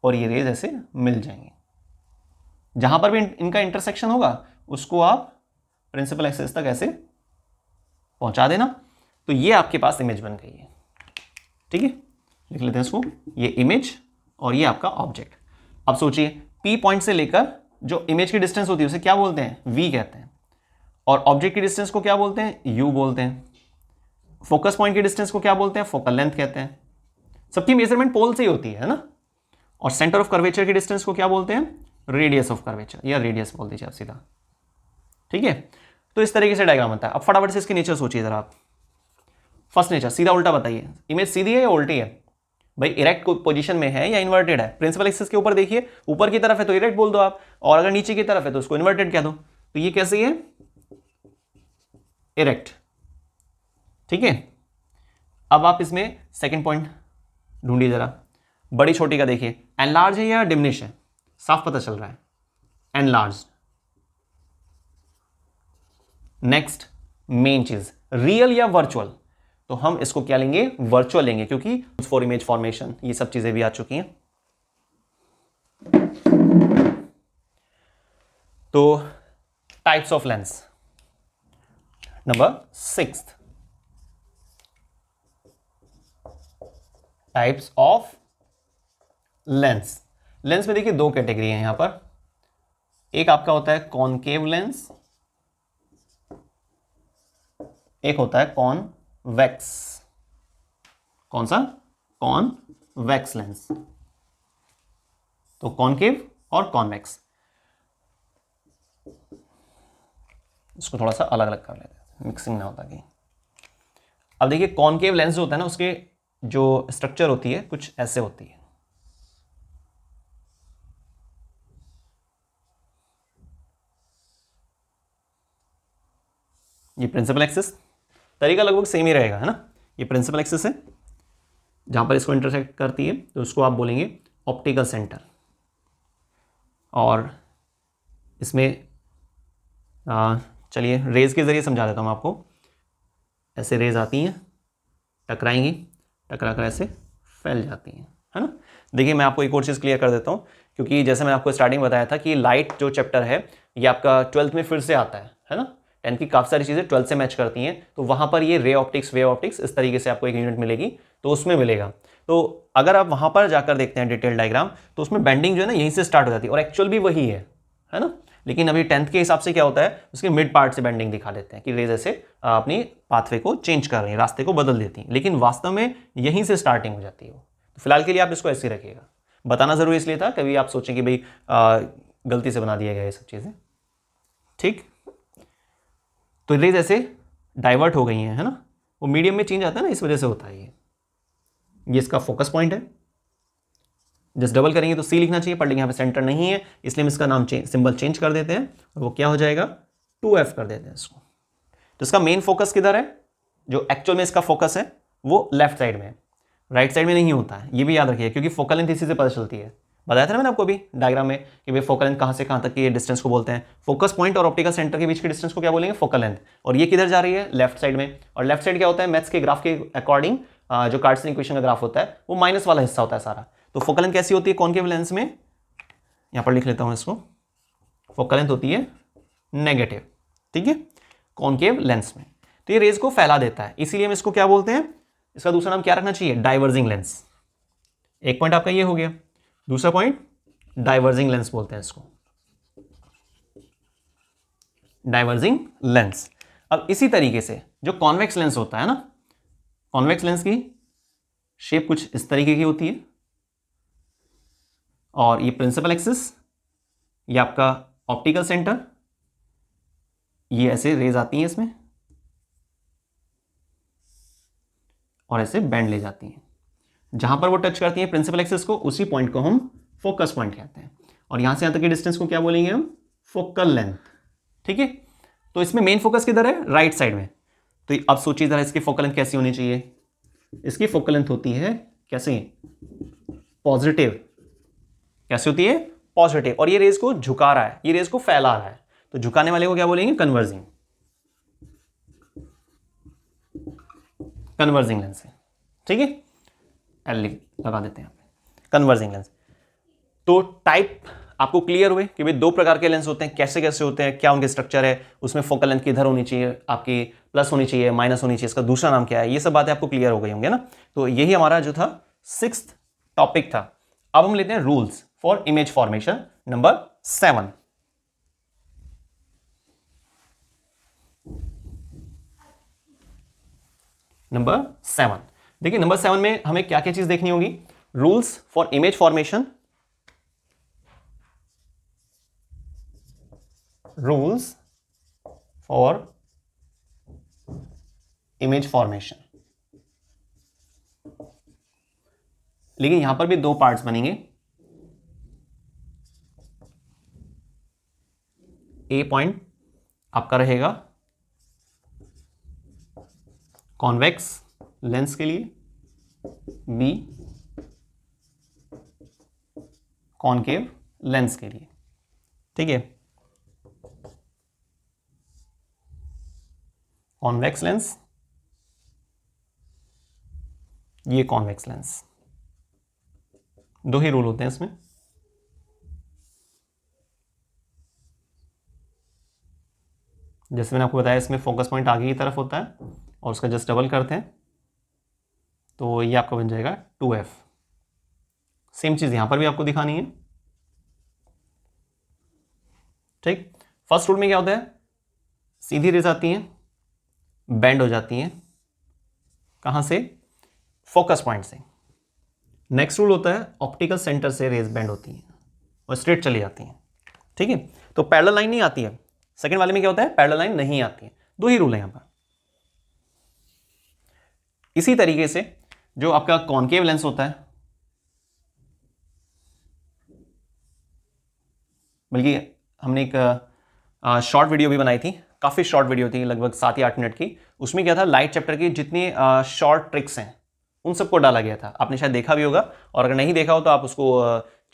और ये रेज ऐसे मिल जाएंगे। जहां पर भी इनका इंटरसेक्शन होगा उसको आप प्रिंसिपल एक्सिस तक ऐसे पहुंचा देना। तो ये आपके पास इमेज बन गई है, ठीक है। लिख लेते हैं इसको, ये इमेज और ये आपका ऑब्जेक्ट। अब सोचिए, पी पॉइंट से लेकर जो इमेज की डिस्टेंस होती है उसे क्या बोलते हैं, वी कहते हैं, और ऑब्जेक्ट की डिस्टेंस को क्या बोलते हैं, यू बोलते हैं। फोकस पॉइंट की डिस्टेंस को क्या बोलते हैं, फोकल लेंथ कहते हैं। सबकी मेजरमेंट पोल से ही होती है ना। और सेंटर ऑफ कर्वेचर की डिस्टेंस को क्या बोलते हैं, रेडियस ऑफ कर्वेचर, या रेडियस बोल दीजिए आप सीधा, ठीक है। तो इस तरीके से डायग्राम बनता है। अब फटाफट से इसकी नेचर सोचिए जरा आप। फर्स्ट नेचर, सीधा उल्टा बताइए, इमेज सीधी है या उल्टी है, भाई इरेक्ट पोजीशन में है या इन्वर्टेड है। प्रिंसिपल एक्सिस के ऊपर देखिए, ऊपर की तरफ है तो इरेक्ट बोल दो आप, और अगर नीचे की तरफ है तो उसको इन्वर्टेड कह दो। तो ये कैसी है, इरेक्ट, ठीक है। अब आप इसमें सेकंड पॉइंट ढूंढिए जरा, बड़ी छोटी का देखिए, एनलार्ज है या डिमिनिश है, साफ पता चल रहा है, एनलार्ज। नेक्स्ट मेन चीज, रियल या वर्चुअल, तो हम इसको क्या लेंगे, वर्चुअल लेंगे, क्योंकि फॉर इमेज फॉर्मेशन ये सब चीजें भी आ चुकी हैं। तो types of lens, number 6, types of lens. Lens में देखिए दो कैटेगरी है यहां पर, एक आपका होता है कॉनकेव लेंस, एक होता है कॉनवेक्स। कौन सा? Convex lens. तो कॉनकेव और कॉन्वेक्स, इसको थोड़ा सा अलग अलग कर लेते हैं, मिक्सिंग ना होता कहीं। अब देखिए कॉनकेव लेंस जो होता है ना, उसके जो स्ट्रक्चर होती है कुछ ऐसे होती है। ये प्रिंसिपल एक्सिस, तरीका लगभग सेम ही रहेगा, है ना। ये प्रिंसिपल एक्सिस है, जहां पर इसको इंटरसेक्ट करती है तो उसको आप बोलेंगे ऑप्टिकल सेंटर। और इसमें चलिए रेज के जरिए समझा देता हूं आपको। ऐसे रेज आती हैं, टकराएंगी, टकरा कर ऐसे फैल जाती हैं, है ना। देखिए मैं आपको एक और चीज़ क्लियर कर देता हूँ, क्योंकि जैसे मैंने आपको स्टार्टिंग बताया था कि लाइट जो चैप्टर है ये आपका 12th में फिर से आता है ना। 10th की काफ़ी सारी चीज़ें 12th से मैच करती हैं, तो वहाँ पर ये रे ऑप्टिक्स, वेव ऑप्टिक्स इस तरीके से आपको एक यूनिट मिलेगी, तो उसमें मिलेगा। तो अगर आप वहाँ पर जाकर देखते हैं डिटेल डायग्राम, तो उसमें बेंडिंग जो है ना यहीं से स्टार्ट हो जाती है, और एक्चुअल भी वही है ना। लेकिन अभी 10th के हिसाब से क्या होता है, उसके मिड पार्ट से बेंडिंग दिखा देते हैं कि रेज ऐसे अपनी पाथवे को चेंज कर रही है, रास्ते को बदल देती हैं, लेकिन वास्तव में यहीं से स्टार्टिंग हो जाती है वो। तो फिलहाल के लिए आप इसको ऐसे ही रखिएगा। बताना जरूरी इसलिए था, कभी आप सोचें कि भाई गलती से बना दिया गया ये सब चीज़ें, ठीक। तो रेज ऐसे डाइवर्ट हो गई हैं, है ना, वो मीडियम में चेंज आता है ना, इस वजह से होता है ये इसका फोकस पॉइंट है। जस्ट डबल करेंगे तो सी लिखना चाहिए, पर यहाँ पे सेंटर नहीं है, इसलिए हम इसका नाम सिंबल चेंज कर देते हैं, और वो क्या हो जाएगा, 2F कर देते हैं इसको। तो इसका मेन फोकस किधर है, जो एक्चुअल में इसका फोकस है वो लेफ्ट साइड में है, राइट साइड में नहीं होता है, ये भी याद रखिए, क्योंकि फोकल लेंथ इसी से पता चलती है। बताया था ना मैंने आपको अभी डायग्राम में कि भाई फोकल लेंथ कहाँ से कहाँ तक की डिस्टेंस को बोलते हैं, फोकस पॉइंट और ऑप्टिकल सेंटर के बीच के डिस्टेंस को क्या बोलेंगे, फोकल लेंथ। और ये किधर जा रही है, लेफ्ट साइड में। और लेफ्ट साइड क्या होता है, मैथ्स के ग्राफ के अकॉर्डिंग जो कार्टेशियन इक्वेशन का ग्राफ होता है वो माइनस वाला हिस्सा होता है सारा। तो फोकल लेंथ कैसी होती है कॉनकेव लेंस में, यहां पर लिख लेता हूं इसको, फोकल लेंथ होती है नेगेटिव, ठीक है, कॉनकेव लेंस में। तो ये रेज को फैला देता है, इसीलिए हम इसको क्या बोलते हैं, इसका दूसरा नाम क्या रखना चाहिए, डाइवर्जिंग लेंस। एक पॉइंट आपका ये हो गया, दूसरा पॉइंट डाइवर्जिंग लेंस बोलते हैं इसको, डाइवर्जिंग लेंस। अब इसी तरीके से जो कॉन्वेक्स लेंस होता है ना, कॉन्वेक्स लेंस की शेप कुछ इस तरीके की होती है, और ये प्रिंसिपल एक्सिस, ये आपका ऑप्टिकल सेंटर, ये ऐसे रेज आती हैं इसमें और ऐसे बैंड ले जाती हैं, जहां पर वो टच करती हैं प्रिंसिपल एक्सिस को, उसी पॉइंट को हम फोकस पॉइंट कहते हैं। और यहां से यहां तक की डिस्टेंस को क्या बोलेंगे हम, फोकल लेंथ, ठीक है। तो इसमें मेन फोकस किधर है, राइट साइड में। तो अब सोचिए जरा इसकी फोकल लेंथ कैसी होनी चाहिए, इसकी फोकल लेंथ होती है कैसे, पॉजिटिव। कैसे होती है, पॉजिटिव। और ये रेज को झुका रहा है, ये रेज को फैला रहा है, तो झुकाने वाले को क्या बोलेंगे, कन्वर्जिंग, कन्वर्जिंग लेंस है, ठीक है। एल लगा देते हैं कन्वर्जिंग लेंस। तो टाइप आपको क्लियर हुए कि भाई दो प्रकार के लेंस होते हैं, कैसे कैसे होते हैं, क्या उनके स्ट्रक्चर है, उसमें फोकल लेंथ किधर होनी चाहिए, आपकी प्लस होनी चाहिए, माइनस होनी चाहिए, इसका दूसरा नाम क्या है, ये सब बातें आपको क्लियर हो गई होंगे ना। तो यही हमारा जो था 6th टॉपिक था। अब हम लेते हैं rules for image formation, number 7। Number 7, देखिए नंबर 7 में हमें क्या क्या चीज देखनी होगी, rules for image formation, rules for image formation. लेकिन यहां पर भी दो पार्ट्स बनेंगे, ए पॉइंट आपका रहेगा कॉन्वेक्स लेंस के लिए, बी कॉनकेव लेंस के लिए, ठीक है। कॉन्वेक्स लेंस, ये कॉन्वेक्स लेंस, दो ही रूल होते हैं इसमें। जैसे मैंने आपको बताया इसमें फोकस पॉइंट आगे की तरफ होता है और उसका जस्ट डबल करते हैं तो ये आपका बन जाएगा 2f। सेम चीज़ यहाँ पर भी आपको दिखानी है। ठीक, फर्स्ट रूल में क्या होता है, सीधी रेज आती हैं, बेंड हो जाती हैं, कहाँ से, फोकस पॉइंट से। नेक्स्ट रूल होता है ऑप्टिकल सेंटर से रेज बेंड होती हैं और स्ट्रेट चली जाती हैं। ठीक है, तो पैरेलल लाइन नहीं आती है। सेकंड वाले में क्या होता है, पैरेलल लाइन नहीं आती है। दो ही रूल है यहां पर। इसी तरीके से जो आपका कॉनकेव लेंस होता है, बल्कि हमने एक शॉर्ट वीडियो भी बनाई थी, काफ़ी शॉर्ट वीडियो थी, लगभग 7 या 8 मिनट की। उसमें क्या था, लाइट चैप्टर की जितनी शॉर्ट ट्रिक्स हैं उन सबको डाला गया था। आपने शायद देखा भी होगा, और अगर नहीं देखा हो तो आप उसको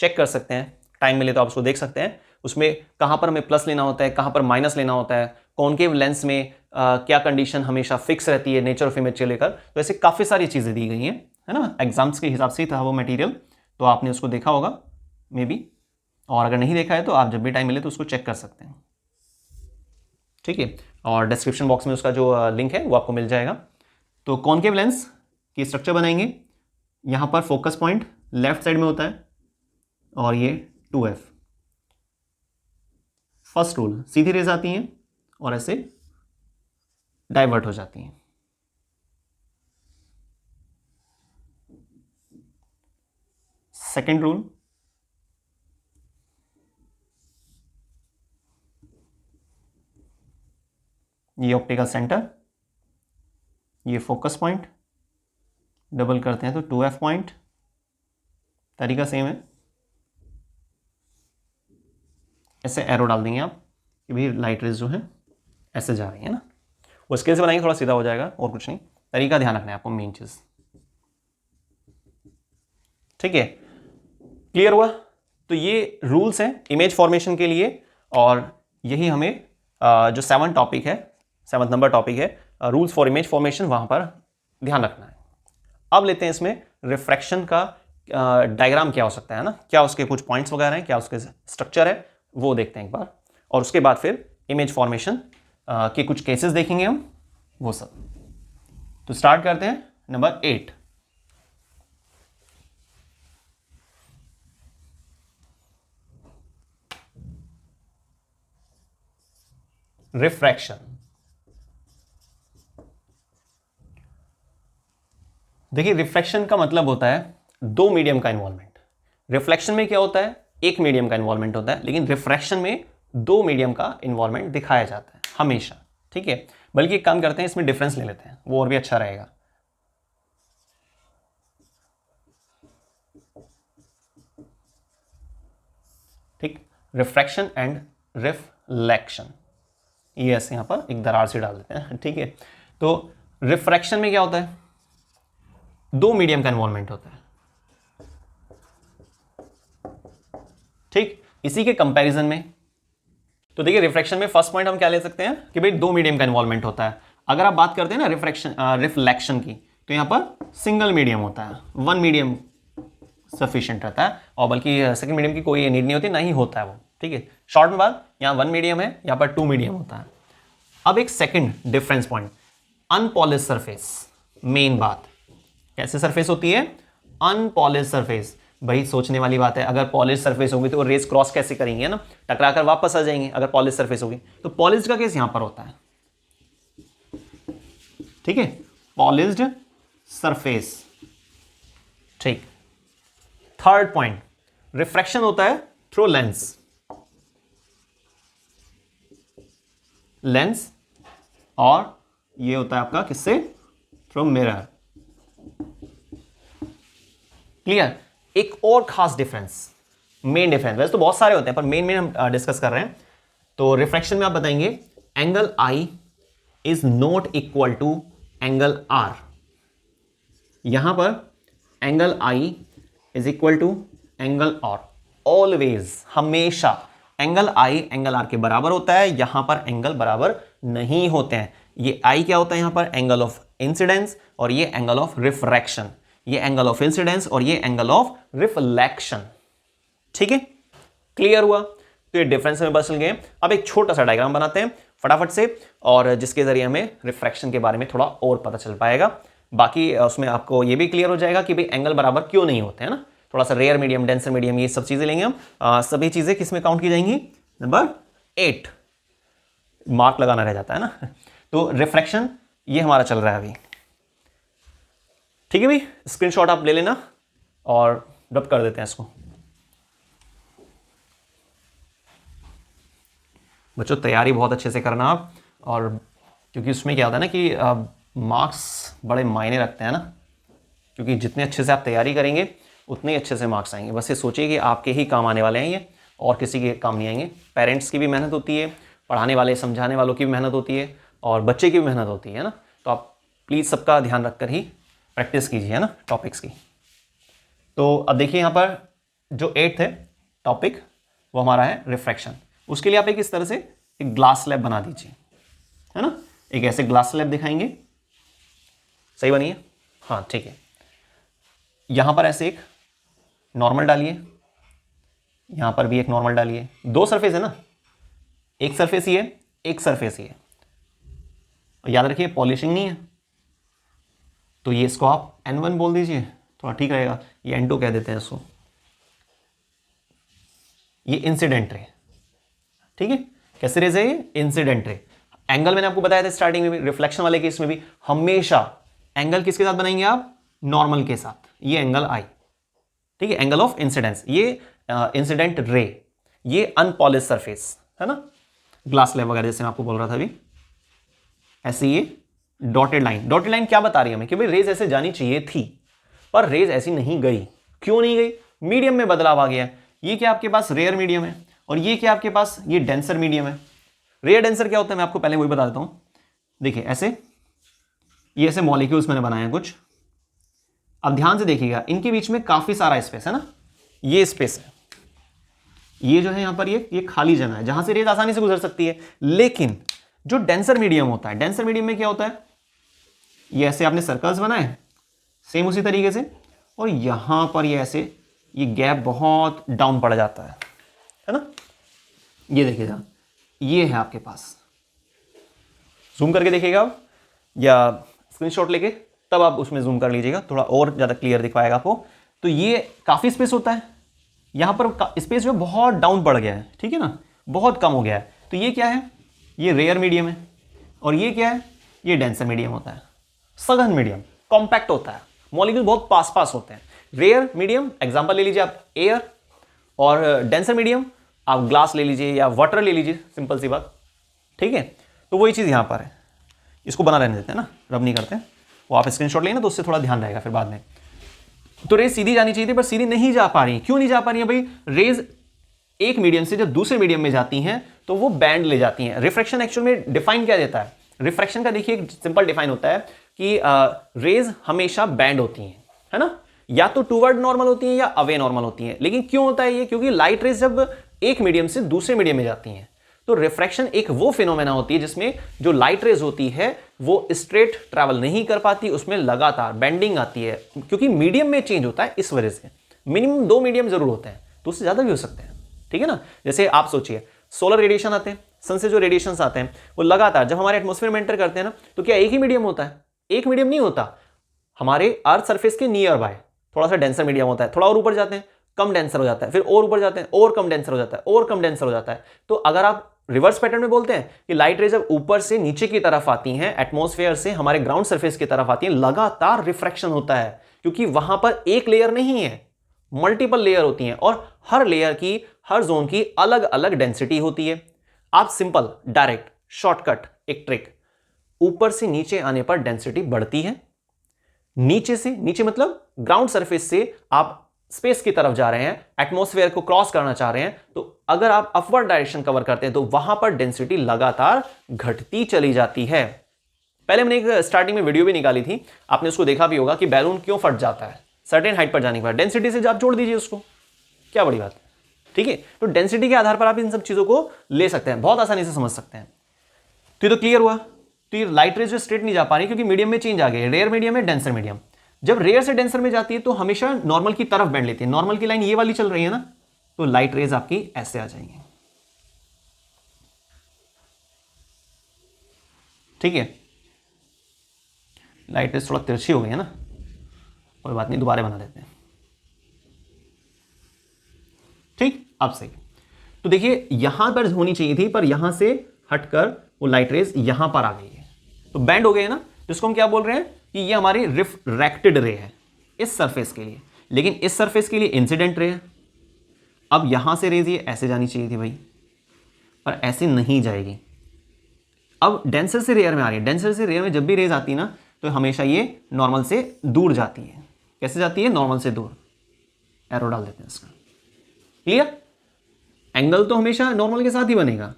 चेक कर सकते हैं, टाइम मिले तो आप उसको देख सकते हैं। उसमें कहाँ पर हमें प्लस लेना होता है, कहाँ पर माइनस लेना होता है, कॉनकेव लेंस में क्या कंडीशन हमेशा फिक्स रहती है नेचर ऑफ इमेज से लेकर, तो ऐसे काफ़ी सारी चीज़ें दी गई हैं, है ना। एग्जाम्स के हिसाब से ही था वो मटेरियल, तो आपने उसको देखा होगा मे बी, और अगर नहीं देखा है तो आप जब भी टाइम मिले तो उसको चेक कर सकते हैं। ठीक है, और डिस्क्रिप्शन बॉक्स में उसका जो लिंक है वो आपको मिल जाएगा। तो कॉनकेव लेंस की स्ट्रक्चर बनाएंगे, यहाँ पर फोकस पॉइंट लेफ्ट साइड में होता है और ये 2f। फर्स्ट रूल, सीधी रेज आती हैं और ऐसे डाइवर्ट हो जाती हैं। सेकेंड रूल, ये ऑप्टिकल सेंटर, ये फोकस पॉइंट, डबल करते हैं तो 2f पॉइंट। तरीका सेम है, ऐसे एरो डाल देंगे आप कि भाई लाइट रेज जो है ऐसे जा रही है ना। वो स्केल से बनाएंगे थोड़ा सीधा हो जाएगा, और कुछ नहीं। तरीका ध्यान रखना है आपको, मेन चीज। ठीक है, क्लियर हुआ। तो ये रूल्स हैं इमेज फॉर्मेशन के लिए, और यही हमें जो 7 टॉपिक है, 7 नंबर टॉपिक है, रूल्स फॉर इमेज फॉर्मेशन, वहां पर ध्यान रखना है। अब लेते हैं इसमें रिफ्रैक्शन का डायग्राम क्या हो सकता है ना, क्या उसके कुछ पॉइंट्स वगैरह हैं, क्या उसके स्ट्रक्चर है, वो देखते हैं एक बार, और उसके बाद फिर इमेज फॉर्मेशन के कुछ केसेस देखेंगे हम, वो सब। तो स्टार्ट करते हैं नंबर 8। रिफ्रैक्शन। देखिए, रिफ्रैक्शन का मतलब होता है दो मीडियम का इन्वॉल्वमेंट। रिफ्लेक्शन में क्या होता है, एक मीडियम का इन्वॉल्वमेंट होता है, लेकिन रिफ्रैक्शन में दो मीडियम का इन्वॉल्वमेंट दिखाया जाता है हमेशा। ठीक है, बल्कि एक काम करते हैं, इसमें डिफरेंस ले लेते हैं, वो और भी अच्छा रहेगा। ठीक, रिफ्रैक्शन एंड रिफ्लेक्शन, ये ऐसे यहां पर एक दरार से डाल देते हैं। ठीक है, तो रिफ्रैक्शन में क्या होता है, दो मीडियम का इन्वॉल्वमेंट होता है। ठीक, इसी के कंपैरिजन में, तो देखिए रिफ्रैक्शन में फर्स्ट पॉइंट हम क्या ले सकते हैं कि भाई दो मीडियम का इन्वॉल्वमेंट होता है। अगर आप बात करते हैं ना रिफ्लेक्शन की, तो यहां पर सिंगल मीडियम होता है, वन मीडियम सफिशिएंट रहता है, और बल्कि सेकंड मीडियम की कोई नीड नहीं होती, ना ही होता है वो। ठीक है, शॉर्ट में बात, यहां वन मीडियम है, यहां पर टू मीडियम होता है। अब एक second difference point, unpolished surface. Main बात, कैसे सरफेस होती है, अनपॉलिश सरफेस। भाई सोचने वाली बात है, अगर पॉलिश सरफेस होगी तो रेस क्रॉस कैसे करेंगे ना, टकरा कर वापस आ जाएंगे अगर पॉलिश सरफेस होगी। तो पॉलिश्ड का केस यहां पर होता है। ठीक है, पॉलिश्ड सरफेस। ठीक, थर्ड पॉइंट, रिफ्रैक्शन होता है थ्रू लेंस। लेंस, और ये होता है आपका किससे, थ्रू मिरर। क्लियर। एक और खास डिफरेंस, मेन डिफरेंस, वैसे तो बहुत सारे होते हैं पर मेन हम डिस्कस कर रहे हैं। तो रिफ्रैक्शन में आप बताएंगे angle I is not equal to angle R. यहां पर angle I is equal to angle R, always, हमेशा एंगल आई एंगल आर के बराबर होता है, यहां पर एंगल बराबर नहीं होते हैं। ये आई क्या होता है यहां पर, एंगल ऑफ इंसिडेंस, और ये एंगल ऑफ रिफ्रैक्शन। ये एंगल ऑफ इंसिडेंस और ये एंगल ऑफ रिफ्लेक्शन। ठीक है, क्लियर हुआ। तो ये डिफरेंस में बस चल गए। अब एक छोटा सा डायग्राम बनाते हैं फटाफट से, और जिसके जरिए हमें रिफ्रैक्शन के बारे में थोड़ा और पता चल पाएगा। बाकी उसमें आपको ये भी क्लियर हो जाएगा कि भाई एंगल बराबर क्यों नहीं होते हैं ना। थोड़ा सा रेयर मीडियम, डेंसर मीडियम, ये सब चीज़ें लेंगे हम। सभी चीज़ें किस में काउंट की जाएंगी? नंबर 8। मार्क लगाना रह जाता है ना। तो रिफ्रैक्शन ये हमारा चल रहा है अभी। ठीक है भाई, स्क्रीनशॉट आप ले लेना और रब कर देते हैं इसको। बच्चों तैयारी बहुत अच्छे से करना आप, और क्योंकि उसमें क्या होता है ना कि मार्क्स बड़े मायने रखते हैं ना, क्योंकि जितने अच्छे से आप तैयारी करेंगे उतने ही अच्छे से मार्क्स आएंगे। बस ये सोचिए कि आपके ही काम आने वाले हैं ये, और किसी के काम नहीं आएंगे। पेरेंट्स की भी मेहनत होती है, पढ़ाने वाले समझाने वालों की भी मेहनत होती है, और बच्चे की भी मेहनत होती है ना। तो आप प्लीज़ सबका ध्यान रखकर ही प्रैक्टिस कीजिए, है ना, टॉपिक्स की। तो अब देखिए यहाँ पर जो 8th है टॉपिक, वो हमारा है रिफ्रैक्शन। उसके लिए आप एक इस तरह से एक ग्लास स्लैब बना दीजिए, है ना। एक ऐसे ग्लास स्लैब दिखाएंगे, सही बनी है? हाँ ठीक है। यहां पर ऐसे एक नॉर्मल डालिए, यहां पर भी एक नॉर्मल डालिए। 2 सरफेस है ना, एक सरफेस ही है, एक सरफेस ही है। याद रखिए पॉलिशिंग नहीं है, तो ये इसको आप N1 बोल दीजिए, थोड़ा ठीक रहेगा। ये N2 कह देते हैं इसको। ये इंसिडेंट रे, ठीक है। कैसे रेज है ये? Incident ray. एंगल मैंने आपको बताया था स्टार्टिंग में भी, रिफ्लेक्शन वाले केस में भी हमेशा एंगल किसके साथ बनाएंगे आप? नॉर्मल के साथ। ये एंगल आई, ठीक है, एंगल ऑफ इंसिडेंस। ये इंसिडेंट रे, ये अनपॉलिश सरफेस, है ना, ग्लास स्लैब वगैरह जैसे मैं आपको बोल रहा था अभी। ऐसे ये डॉटेड लाइन, डॉटेड लाइन क्या बता रही है हमें? कि भाई रेज ऐसे जानी चाहिए थी, पर रेज ऐसी नहीं गई। क्यों नहीं गई? मीडियम में बदलाव आ गया। ये क्या आपके पास रेयर मीडियम है, और ये क्या आपके पास ये डेंसर मीडियम है। रेयर डेंसर क्या होता है मैं आपको पहले वही बता देता हूं। देखिए ऐसे, ये ऐसे मॉलिक्यूल्स मैंने बनाए हैं कुछ। अब ध्यान से देखिएगा, इनके बीच में काफी सारा स्पेस है ना, ये स्पेस है, ये जो है यहां पर ये खाली जगह है जहां से रेज आसानी से गुजर सकती है। लेकिन जो डेंसर मीडियम होता है, डेंसर मीडियम में क्या होता है? ये ऐसे आपने सर्कल्स बनाए सेम उसी तरीके से, और यहां पर ये ऐसे ये गैप बहुत डाउन पड़ जाता है ना। ये देखिएगा, ये है आपके पास। जूम करके देखिएगा आप, या स्क्रीनशॉट लेके तब आप उसमें जूम कर लीजिएगा, थोड़ा और ज़्यादा क्लियर दिख पाएगा आपको। तो ये काफ़ी स्पेस होता है, यहाँ पर स्पेस जो बहुत डाउन पड़ गया है, ठीक है ना, बहुत कम हो गया है। तो ये क्या है? ये रेयर मीडियम है, और ये क्या है? ये डेंसर मीडियम होता है, सघन मीडियम, कॉम्पैक्ट होता है, मॉलिक्यूल बहुत पास पास होते हैं। रेयर मीडियम एग्जाम्पल ले लीजिए आप एयर, और डेंसर मीडियम आप ग्लास ले लीजिए या वाटर ले लीजिए, सिंपल सी बात, ठीक है। तो वही चीज़ यहाँ पर है। इसको बना रहने देते हैं ना, रब नहीं करते, वो आप स्क्रीनशॉट लेंगे ना तो उससे थोड़ा ध्यान रहेगा फिर बाद में। तो रेज सीधी जानी चाहिए थी, पर सीधी नहीं जा पा रही। क्यों नहीं जा पा रही है भाई? रेज एक मीडियम से जब दूसरे मीडियम में जाती हैं तो वो बैंड ले जाती हैं। रिफ्रैक्शन एक्चुअल में डिफाइन क्या देता है? रिफ्रैक्शन का देखिए एक सिंपल डिफाइन होता है कि रेज हमेशा बैंड होती हैं, है ना, या तो टूवर्ड नॉर्मल होती हैं या अवे नॉर्मल होती हैं। लेकिन क्यों होता है ये? क्योंकि लाइट रेज जब एक मीडियम से दूसरे मीडियम में जाती हैं तो रिफ्रैक्शन एक वो फिनोमेना होती है जिसमें जो लाइट रेज होती है वो स्ट्रेट ट्रैवल नहीं कर पाती, उसमें लगातार बेंडिंग आती है, क्योंकि मीडियम में चेंज होता है। इस वजह से मिनिमम 2 मीडियम जरूर होते हैं, तो उससे ज्यादा भी हो सकते हैं, ठीक है ना। जैसे आप सोचिए सोलर रेडिएशन आते हैं, सन से जो रेडिएशन आते हैं वो लगातार जब हमारे एटमॉस्फेयर में एंटर करते हैं ना, तो क्या एक ही मीडियम होता है? एक मीडियम नहीं होता। हमारे अर्थ सरफेस के नियर बाय थोड़ा सा डेंसर मीडियम होता है, थोड़ा और ऊपर जाते हैं कम डेंसर हो जाता है, फिर और ऊपर जाते हैं और कम डेंसर हो जाता है, और कम डेंसर हो जाता है। तो अगर आप रिवर्स पैटर्न में बोलते हैं कि लाइट रेज जब ऊपर से नीचे की तरफ आती हैं, एटमॉस्फेयर से हमारे ग्राउंड सरफेस की तरफ आती हैं, लगातार रिफ्रैक्शन होता है, क्योंकि वहां पर एक लेयर नहीं है, मल्टीपल लेयर होती हैं, और हर लेयर की, हर जोन की अलग अलग डेंसिटी होती है। आप सिंपल डायरेक्ट शॉर्टकट एक ट्रिक, ऊपर से नीचे आने पर डेंसिटी बढ़ती है, नीचे से नीचे मतलब ग्राउंड सरफेस से आप स्पेस की तरफ जा रहे हैं, एटमॉस्फेयर को क्रॉस करना चाह रहे हैं, तो अगर आप अपवर्ड डायरेक्शन कवर करते हैं तो वहां पर डेंसिटी लगातार घटती चली जाती है। पहले मैंने एक स्टार्टिंग में वीडियो भी निकाली थी, आपने उसको देखा भी होगा कि बैलून क्यों फट जाता है सर्टेन हाइट पर जाने के बाद। डेंसिटी से आप जोड़ दीजिए उसको, क्या बड़ी बात है, ठीक है। तो डेंसिटी के आधार पर आप इन सब चीजों को ले सकते हैं, बहुत आसानी से समझ सकते हैं। तो ये तो क्लियर हुआ। तो ये लाइट रेज स्ट्रेट नहीं जा पा रही क्योंकि मीडियम में चेंज आ गया, रेयर मीडियम है, डेंसर मीडियम। जब रेयर से डेंसर में जाती है तो हमेशा नॉर्मल की तरफ बैंड लेती है, नॉर्मल की लाइन ये वाली चल रही है ना, तो लाइट रेज आपकी ऐसे आ जाएंगी। ठीक है, लाइट रेज थोड़ा तिरछी हो गई है ना, कोई बात नहीं, दोबारा बना देते हैं। ठीक, अब सही। तो देखिए यहां पर होनी चाहिए थी, पर यहां से हटकर वो लाइट रेज यहां पर आ गई है, तो बैंड हो गए ना, जिसको हम क्या बोल रहे हैं कि ये हमारी रिफ्रैक्टेड रे है इस सरफेस के लिए, लेकिन इस सरफेस के लिए इंसिडेंट रे है। अब यहां से रेज ये ऐसे जानी चाहिए थी भाई, पर ऐसे नहीं जाएगी। अब डेंसर से रेयर में आ रही है, डेंसर से रेयर में जब भी रेज आती है ना, तो हमेशा ये नॉर्मल से दूर जाती है। कैसे जाती है? नॉर्मल से दूर। एरो डाल देते हैं इसका, क्लियर? एंगल तो हमेशा नॉर्मल के साथ ही बनेगा,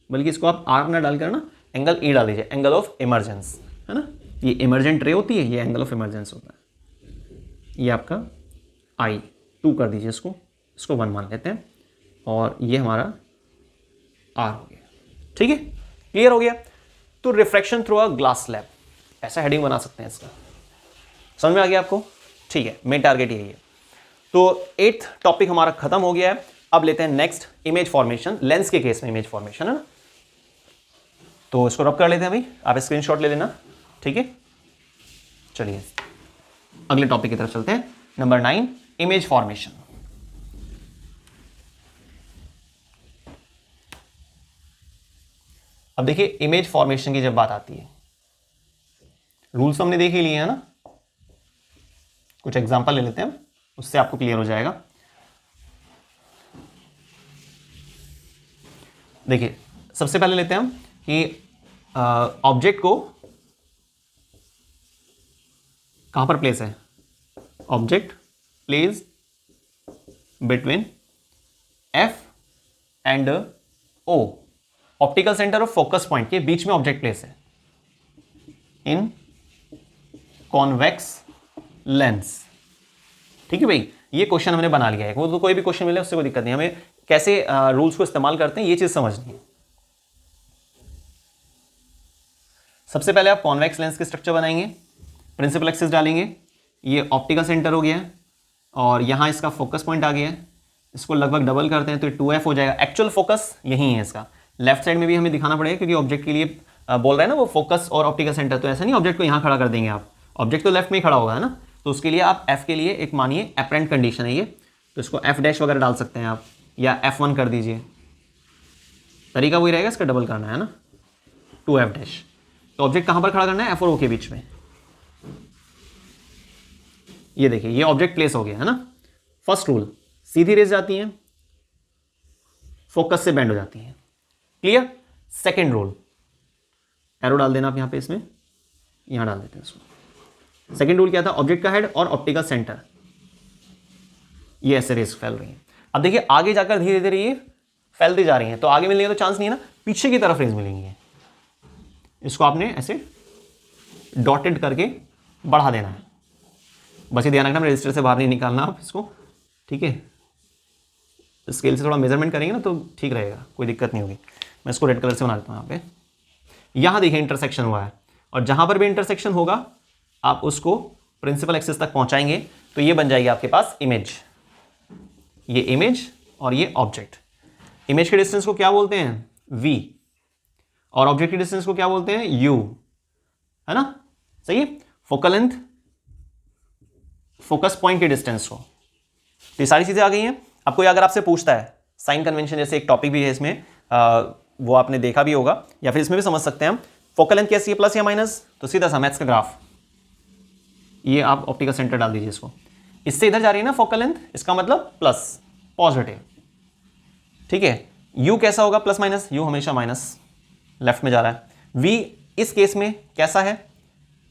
बल्कि इसको आप आर ना डालकर ना एंगल ई डाल दीजिए, एंगल ऑफ इमरजेंस, है ना। ये इमरजेंट रे होती है, ये एंगल ऑफ इमरजेंस होता है। ये आपका I2 कर दीजिए, इसको 1 मान लेते हैं, और ये हमारा R हो गया। ठीक है, क्लियर हो गया। तो refraction through a glass slab, ऐसा हेडिंग बना सकते हैं इसका। समझ में आ गया आपको? ठीक है, मेन टारगेट यही है। तो 8th टॉपिक हमारा खत्म हो गया है। अब लेते हैं नेक्स्ट, इमेज फॉर्मेशन। लेंस के केस में इमेज फॉर्मेशन है ना, तो इसको रब कर लेते हैं भाई, आप स्क्रीनशॉट ले लेना। ठीक है, चलिए अगले टॉपिक की तरफ चलते हैं। Number 9, image formation. अब देखिए इमेज फॉर्मेशन की जब बात आती है, रूल्स हमने देख ही लिए हैं ना, कुछ एग्जांपल ले लेते हैं, उससे आपको क्लियर हो जाएगा। देखिए सबसे पहले लेते हैं हम कि ऑब्जेक्ट को कहां पर प्लेस है। Object place between F and O, optical centre और फोकस पॉइंट के बीच में ऑब्जेक्ट प्लेस है इन कॉन्वेक्स लेंस। ठीक है भाई, ये क्वेश्चन हमने बना लिया है, वो तो कोई भी क्वेश्चन मिले उससे कोई दिक्कत नहीं, हमें कैसे रूल्स को इस्तेमाल करते हैं ये चीज समझनी है। सबसे पहले आप कॉन्वेक्स लेंस के स्ट्रक्चर बनाएंगे, प्रिंसिपल एक्सिस डालेंगे, ये ऑप्टिकल सेंटर हो गया और यहां इसका फोकस पॉइंट आ गया है, इसको लगभग डबल करते हैं तो 2F हो जाएगा। एक्चुअल फोकस यही है इसका, लेफ्ट साइड में भी हमें दिखाना पड़ेगा क्योंकि ऑब्जेक्ट के लिए बोल रहा है ना वो फोकस और ऑप्टिकल सेंटर, तो ऐसा नहीं ऑब्जेक्ट को यहां खड़ा कर देंगे आप, ऑब्जेक्ट तो लेफ्ट में ही खड़ा होगा है ना, तो उसके लिए आप F के लिए एक मानिए एपरेंट कंडीशन है ये, तो इसको F डैश वगैरह डाल सकते हैं आप, या F1 कर दीजिए, तरीका वही रहेगा, इसका डबल करना है ना 2F डैश। तो ऑब्जेक्ट कहां पर खड़ा करना है? F और O के बीच में। ये देखिए ये ऑब्जेक्ट प्लेस हो गया है ना। फर्स्ट रूल, सीधी रेज जाती हैं, फोकस से बेंड हो जाती हैं, क्लियर। सेकेंड रूल, एरो डाल देना आप यहां पे, इसमें यहां डाल देते हैं इसको। सेकेंड रूल क्या था? ऑब्जेक्ट का हेड और ऑप्टिकल सेंटर, ये ऐसे रेज फैल रही है। अब देखिए आगे जाकर धीरे धीरे ये फैलती जा रही हैं, तो आगे मिलने का तो चांस नहीं है ना, पीछे की तरफ रेज मिलेंगी। इसको आपने ऐसे डॉटेड करके बढ़ा देना है, बस ये ध्यान रखना रजिस्टर से बाहर नहीं निकालना आप इसको, ठीक है। स्केल से थोड़ा मेजरमेंट करेंगे ना तो ठीक रहेगा, कोई दिक्कत नहीं होगी। मैं इसको रेड कलर से बना देता हूँ। यहाँ पे यहाँ देखिए इंटरसेक्शन हुआ है, और जहाँ पर भी इंटरसेक्शन होगा आप उसको प्रिंसिपल एक्सिस तक पहुँचाएंगे, तो ये बन जाएगी आपके पास इमेज। ये इमेज और ये ऑब्जेक्ट। इमेज के डिस्टेंस को क्या बोलते हैं? V, और ऑब्जेक्ट के डिस्टेंस को क्या बोलते हैं? U, है ना, सही है। फोकल लेंथ, फोकस पॉइंट के डिस्टेंस को, तो ये सारी चीजें आ गई हैं। अब कोई अगर आपसे पूछता है साइन कन्वेंशन जैसे एक टॉपिक भी है इसमें, वो आपने देखा भी होगा, या फिर इसमें भी समझ सकते हैं हम, फोकल लेंथ कैसी है, प्लस या माइनस, तो सीधा सा मैथ्स का ग्राफ, ये आप ऑप्टिकल सेंटर डाल दीजिए इसको, इससे इधर जा रही है ना फोकल लेंथ, इसका मतलब प्लस, पॉजिटिव, ठीक है। यू कैसा होगा? प्लस माइनस, यू हमेशा माइनस, लेफ्ट में जा रहा है। वी इस केस में कैसा है?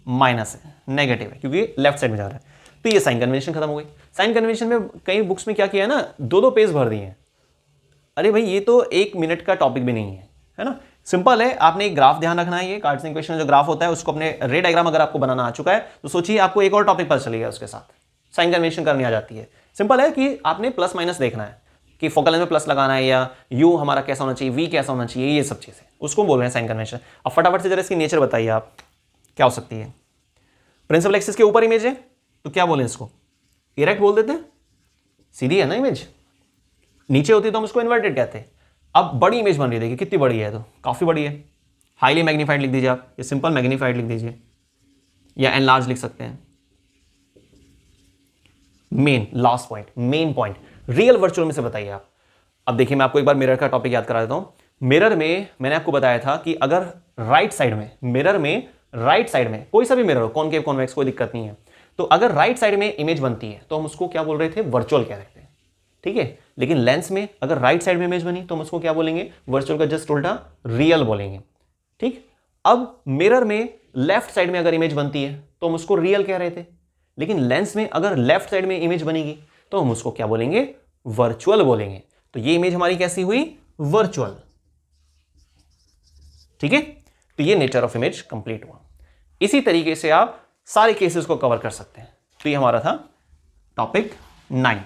माइनस है, नेगेटिव है, क्योंकि लेफ्ट साइड में जा रहा है। तो ये साइन कन्वेंशन खत्म हो गई। साइन कन्वेंशन में कई बुक्स में क्या किया है ना, 2-2 पेज भर दिए हैं। अरे भाई ये तो 1 मिनट का टॉपिक भी नहीं है ना, सिंपल है। आपने एक ग्राफ ध्यान रखना है, ये कार्टेशियन इक्वेशन में जो ग्राफ होता है उसको अपने रे डायग्राम अगर आपको बनाना आ चुका है तो सोचिए आपको एक और टॉपिक पता चलेगा उसके साथ, साइन कन्वेंशन करनी आ जाती है। सिंपल है कि आपने प्लस माइनस देखना है कि फोकल लेंथ में प्लस लगाना है, या यू हमारा कैसा होना चाहिए, वी कैसा होना चाहिए, ये सब चीजें उसको बोल रहे हैं साइन कन्वेंशन। अब फटाफट से जरा इसकी नेचर बताइए आप क्या हो सकती है। प्रिंसिपल एक्सिस के ऊपर इमेज है तो क्या बोले इसको? इरेक्ट बोल देते हैं, सीधी है ना इमेज। नीचे होती तो हम उसको इन्वर्टेड कहते हैं। अब बड़ी इमेज बन रही है, देखिए कितनी बड़ी है, तो काफी बड़ी है, हाईली मैग्नीफाइड लिख दीजिए आप, या सिंपल मैग्नीफाइड लिख दीजिए, या एनलार्ज लिख सकते हैं। Main, last point, main point, real virtual में से बताइए आप। अब देखिए मैं आपको एक बार मिरर का टॉपिक याद करा देता हूं। मिरर में मैंने आपको बताया था कि अगर राइट साइड में, मिरर में राइट साइड में कोई सा भी मिरर हो, कॉनकेव कॉन्वेक्स, कोई दिक्कत नहीं है, तो अगर राइट साइड में इमेज बनती है तो हम उसको क्या बोल रहे थे, वर्चुअल कह रहे थे, ठीक है। लेकिन लेंस में अगर राइट साइड में इमेज बनी तो हम उसको क्या बोलेंगे, वर्चुअल का जस्ट उल्टा रियल बोलेंगे, ठीक। अब मिरर में लेफ्ट साइड में अगर इमेज बनती है तो हम उसको रियल कह रहे थे, लेकिन लेंस में अगर लेफ्ट साइड में इमेज बनेगी तो हम उसको क्या बोलेंगे, वर्चुअल बोलेंगे। तो ये इमेज हमारी कैसी हुई, वर्चुअल, ठीक है। तो ये नेचर ऑफ इमेज कंप्लीट हुआ। इसी तरीके से आप सारे केसेस को कवर कर सकते हैं। तो ये हमारा था टॉपिक 9।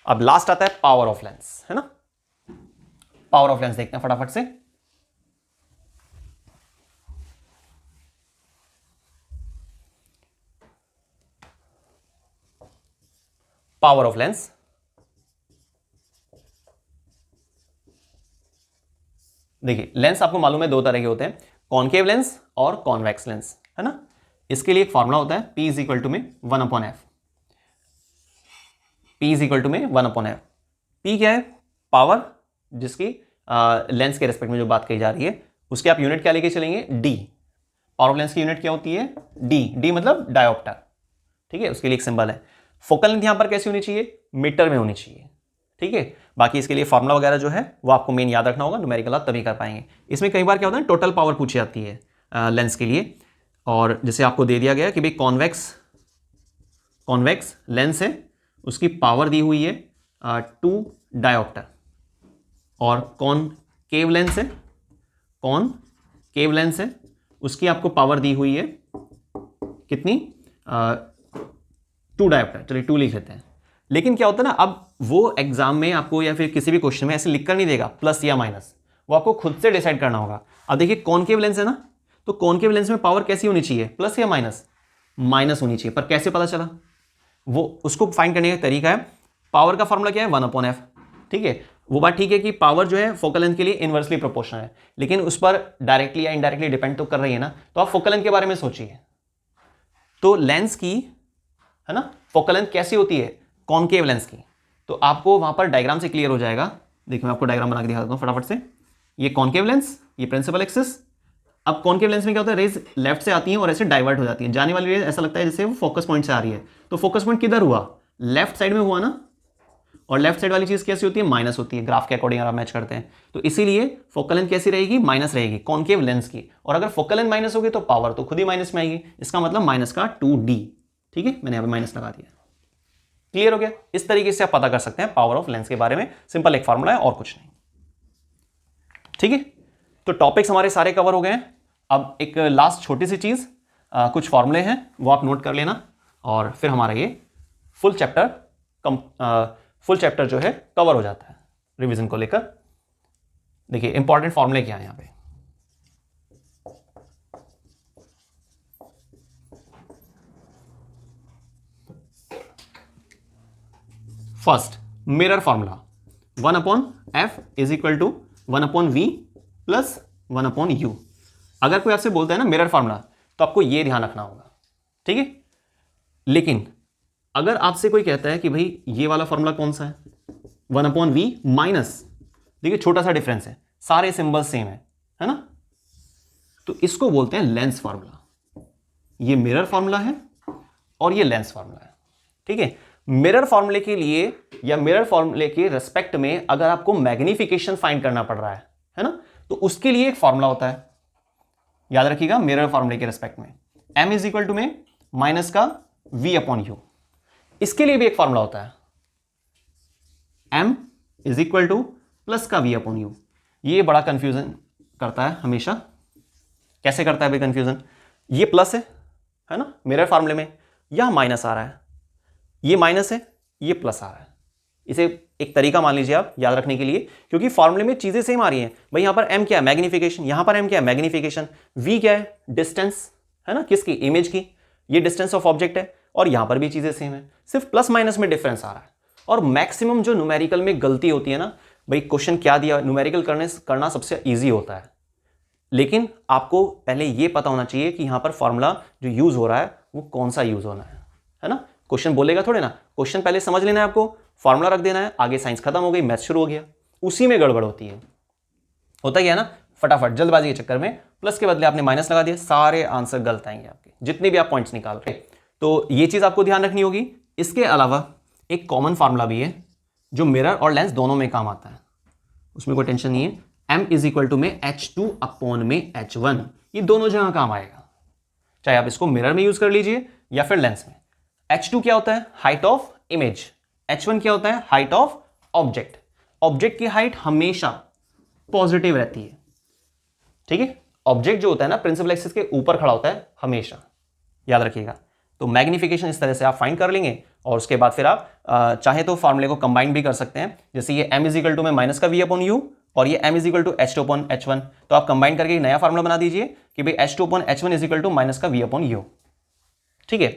अब लास्ट आता है पावर ऑफ लेंस, है ना। पावर ऑफ लेंस देखते हैं फटाफट से। पावर ऑफ लेंस, देखिए लेंस आपको मालूम है दो तरह के होते हैं, कॉनकेव लेंस और कॉन्वेक्स लेंस, है ना। इसके लिए एक फॉर्मूला होता है, P इज इक्वल टू में 1/f। P is equal to में 1/f। P क्या है, पावर, जिसकी लेंस के रेस्पेक्ट में जो बात कही जा रही है उसकी आप यूनिट क्या लेके चलेंगे, D। पावर ऑफ लेंस की यूनिट क्या होती है, D मतलब डायोप्टर, ठीक है। उसके लिए एक सिंबल है। फोकल लेंथ यहां पर कैसी होनी चाहिए, मीटर में होनी चाहिए, ठीक है। बाकी इसके लिए फॉर्मूला वगैरह जो है वो आपको मेन याद रखना होगा, न्यूमेरिकल आप तभी कर पाएंगे। इसमें कई बार क्या होता है, टोटल पावर पूछी जाती है लेंस के लिए, और जैसे आपको दे दिया गया कि भाई कॉन्वेक्स लेंस है, उसकी पावर दी हुई है 2 डायोप्टर, और कॉनकेव लेंस है, उसकी आपको पावर दी हुई है कितनी, 2 डायोप्टर, चलिए 2 लिख लेते हैं। लेकिन क्या होता है ना, अब वो एग्जाम में आपको या फिर किसी भी क्वेश्चन में ऐसे लिख कर नहीं देगा प्लस या माइनस, वो आपको खुद से डिसाइड करना होगा। अब देखिए कॉनकेव लेंस है ना, तो कॉनकेव लेंस में पावर कैसी होनी चाहिए, प्लस या माइनस, माइनस होनी चाहिए। पर कैसे पता चला, वो उसको फाइंड करने का तरीका है, पावर का फॉर्मूला क्या है, 1/f, ठीक है। वो बात ठीक है कि पावर जो है फोकल लेंथ के लिए इनवर्सली प्रोपोर्शनल है, लेकिन उस पर डायरेक्टली या इनडायरेक्टली डिपेंड तो कर रही है ना। तो आप फोकल लेंथ के बारे में सोचिए, तो लेंस की, है ना, फोकल लेंथ कैसी होती है, कॉनकेव लेंस की। तो आपको वहां पर डायग्राम से क्लियर हो जाएगा। देखिए मैं आपको डायग्राम बना के दिखा देता हूं फटाफट से। ये कॉनकेव लेंस, ये प्रिंसिपल एक्सिस। अब कॉनकेव लेंस में क्या होता है, रेज लेफ्ट से आती हैं और ऐसे डाइवर्ट हो जाती हैं। जाने वाली रेज ऐसा लगता है जैसे वो फोकस पॉइंट से आ रही है, तो फोकस पॉइंट किधर हुआ, लेफ्ट साइड में हुआ ना। और लेफ्ट साइड वाली चीज कैसी होती है, माइनस होती है, ग्राफ के अकॉर्डिंग आप मैच करते हैं। तो इसीलिए फोकल लेंथ कैसी रहेगी, माइनस रहेगी कॉनकेव लेंस की। और अगर फोकल लेंथ माइनस होगी तो पावर तो खुद ही माइनस में आएगी, इसका मतलब माइनस का 2D, ठीक है। मैंने यहाँ पे माइनस लगा दिया, क्लियर हो गया। इस तरीके से आप पता कर सकते हैं पावर ऑफ लेंस के बारे में, सिंपल एक फॉर्मूला है और कुछ नहीं, ठीक है। तो टॉपिक्स हमारे सारे कवर हो गए हैं। अब एक लास्ट छोटी सी चीज, कुछ फॉर्मूले हैं वो आप नोट कर लेना, और फिर हमारा ये फुल चैप्टर जो है कवर हो जाता है रिवीजन को लेकर। देखिए इंपॉर्टेंट फॉर्मूले क्या है यहां पे, first mirror formula, 1/f is equal to 1/v plus 1/u। अगर कोई आपसे बोलता है ना मिरर फॉर्मूला, तो आपको ये ध्यान रखना होगा, ठीक है। लेकिन अगर आपसे कोई कहता है कि भाई ये वाला फॉर्मूला कौन सा है, 1/v माइनस, देखिए छोटा सा डिफरेंस है, सारे सिंबल सेम है ना, तो इसको बोलते हैं लेंस फॉर्मूला। ये मिरर फॉर्मूला है और ये लेंस फॉर्मूला है, ठीक है। मिरर फॉर्मूले के लिए या मिरर फॉर्मूले के रेस्पेक्ट में अगर आपको मैग्निफिकेशन फाइंड करना पड़ रहा है ना, तो उसके लिए एक फॉर्मूला होता है, याद रखिएगा। मिरर फॉर्मूले के रेस्पेक्ट में m इज इक्वल टू में माइनस का v/u, इसके लिए भी एक फॉर्मूला होता है, m is equal two plus का v/u। ये बड़ा कंफ्यूजन करता है हमेशा। कैसे करता है भाई कंफ्यूजन, ये प्लस है ना मिरर फॉर्मूले में, यहां माइनस आ रहा है, ये माइनस है, ये प्लस आ रहा है। इसे एक तरीका मान लीजिए आप याद रखने के लिए, क्योंकि फॉर्मूले में चीजें सेम आ रही हैं। भाई यहां पर m क्या है, मैग्निफिकेशन, यहां पर m क्या है, मैग्निफिकेशन, v क्या है, डिस्टेंस, है ना, किसकी, इमेज की, ये डिस्टेंस ऑफ ऑब्जेक्ट है, और यहां पर भी चीजें सेम है, सिर्फ प्लस माइनस में डिफरेंस आ रहा है। और मैक्सिमम जो न्यूमेरिकल में गलती होती है ना, भाई क्वेश्चन क्या दिया, न्यूमेरिकल करना सबसे ईजी होता है, लेकिन आपको पहले ये पता होना चाहिए कि यहां पर फॉर्मूला जो यूज हो रहा है वो कौन सा यूज होना है ना। क्वेश्चन बोलेगा थोड़े ना, क्वेश्चन पहले समझ लेना है, आपको फॉर्मूला रख देना है, आगे साइंस खत्म हो गई, मैथ शुरू हो गया। उसी में गड़बड़ होती है, होता क्या है ना, फटाफट जल्दबाजी के चक्कर में प्लस के बदले आपने माइनस लगा दिया, सारे आंसर गलत आएंगे आपके, जितने भी आप पॉइंट्स निकाल रहे। तो ये चीज आपको ध्यान रखनी होगी। इसके अलावा एक कॉमन फार्मूला भी है जो मिरर और लेंस दोनों में काम आता है, उसमें कोई टेंशन नहीं है। m इज इक्वल टू में H2 अपॉन में H1, ये दोनों जगह काम आएगा, चाहे आप इसको मिरर में यूज कर लीजिए या फिर लेंस में। H2 क्या होता है? Height of image. H1 क्या होता है? Height of object. ऑब्जेक्ट की हाइट हमेशा पॉजिटिव रहती है, ठीक है। ऑब्जेक्ट जो होता है ना प्रिंसिपल एक्सिस के ऊपर खड़ा होता है हमेशा, याद रखिएगा। तो मैग्निफिकेशन इस तरह से आप फाइंड कर लेंगे और उसके बाद फिर आप चाहे तो फॉर्मूले को कंबाइन भी कर सकते हैं, जैसे ये m इज इक्वल टू में माइनस का v अपॉन यू और ये m is equal to H2 upon H1, तो आप कंबाइन करके एक नया फॉर्मूला बना दीजिए कि भाई H2 upon H1 is equal to minus का v अपॉन यू, ठीक है।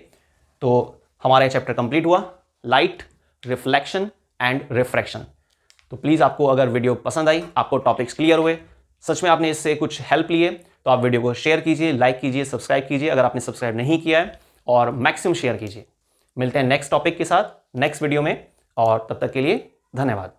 तो हमारा चैप्टर कंप्लीट हुआ, लाइट, रिफ्लेक्शन एंड रिफ्रैक्शन। तो प्लीज आपको अगर वीडियो पसंद आई, आपको टॉपिक्स क्लियर हुए, सच में आपने इससे कुछ हेल्प लिए, तो आप वीडियो को शेयर कीजिए, लाइक कीजिए, सब्सक्राइब कीजिए अगर आपने सब्सक्राइब नहीं किया है, और मैक्सिमम शेयर कीजिए। मिलते हैं नेक्स्ट टॉपिक के साथ नेक्स्ट वीडियो में, और तब तक के लिए धन्यवाद।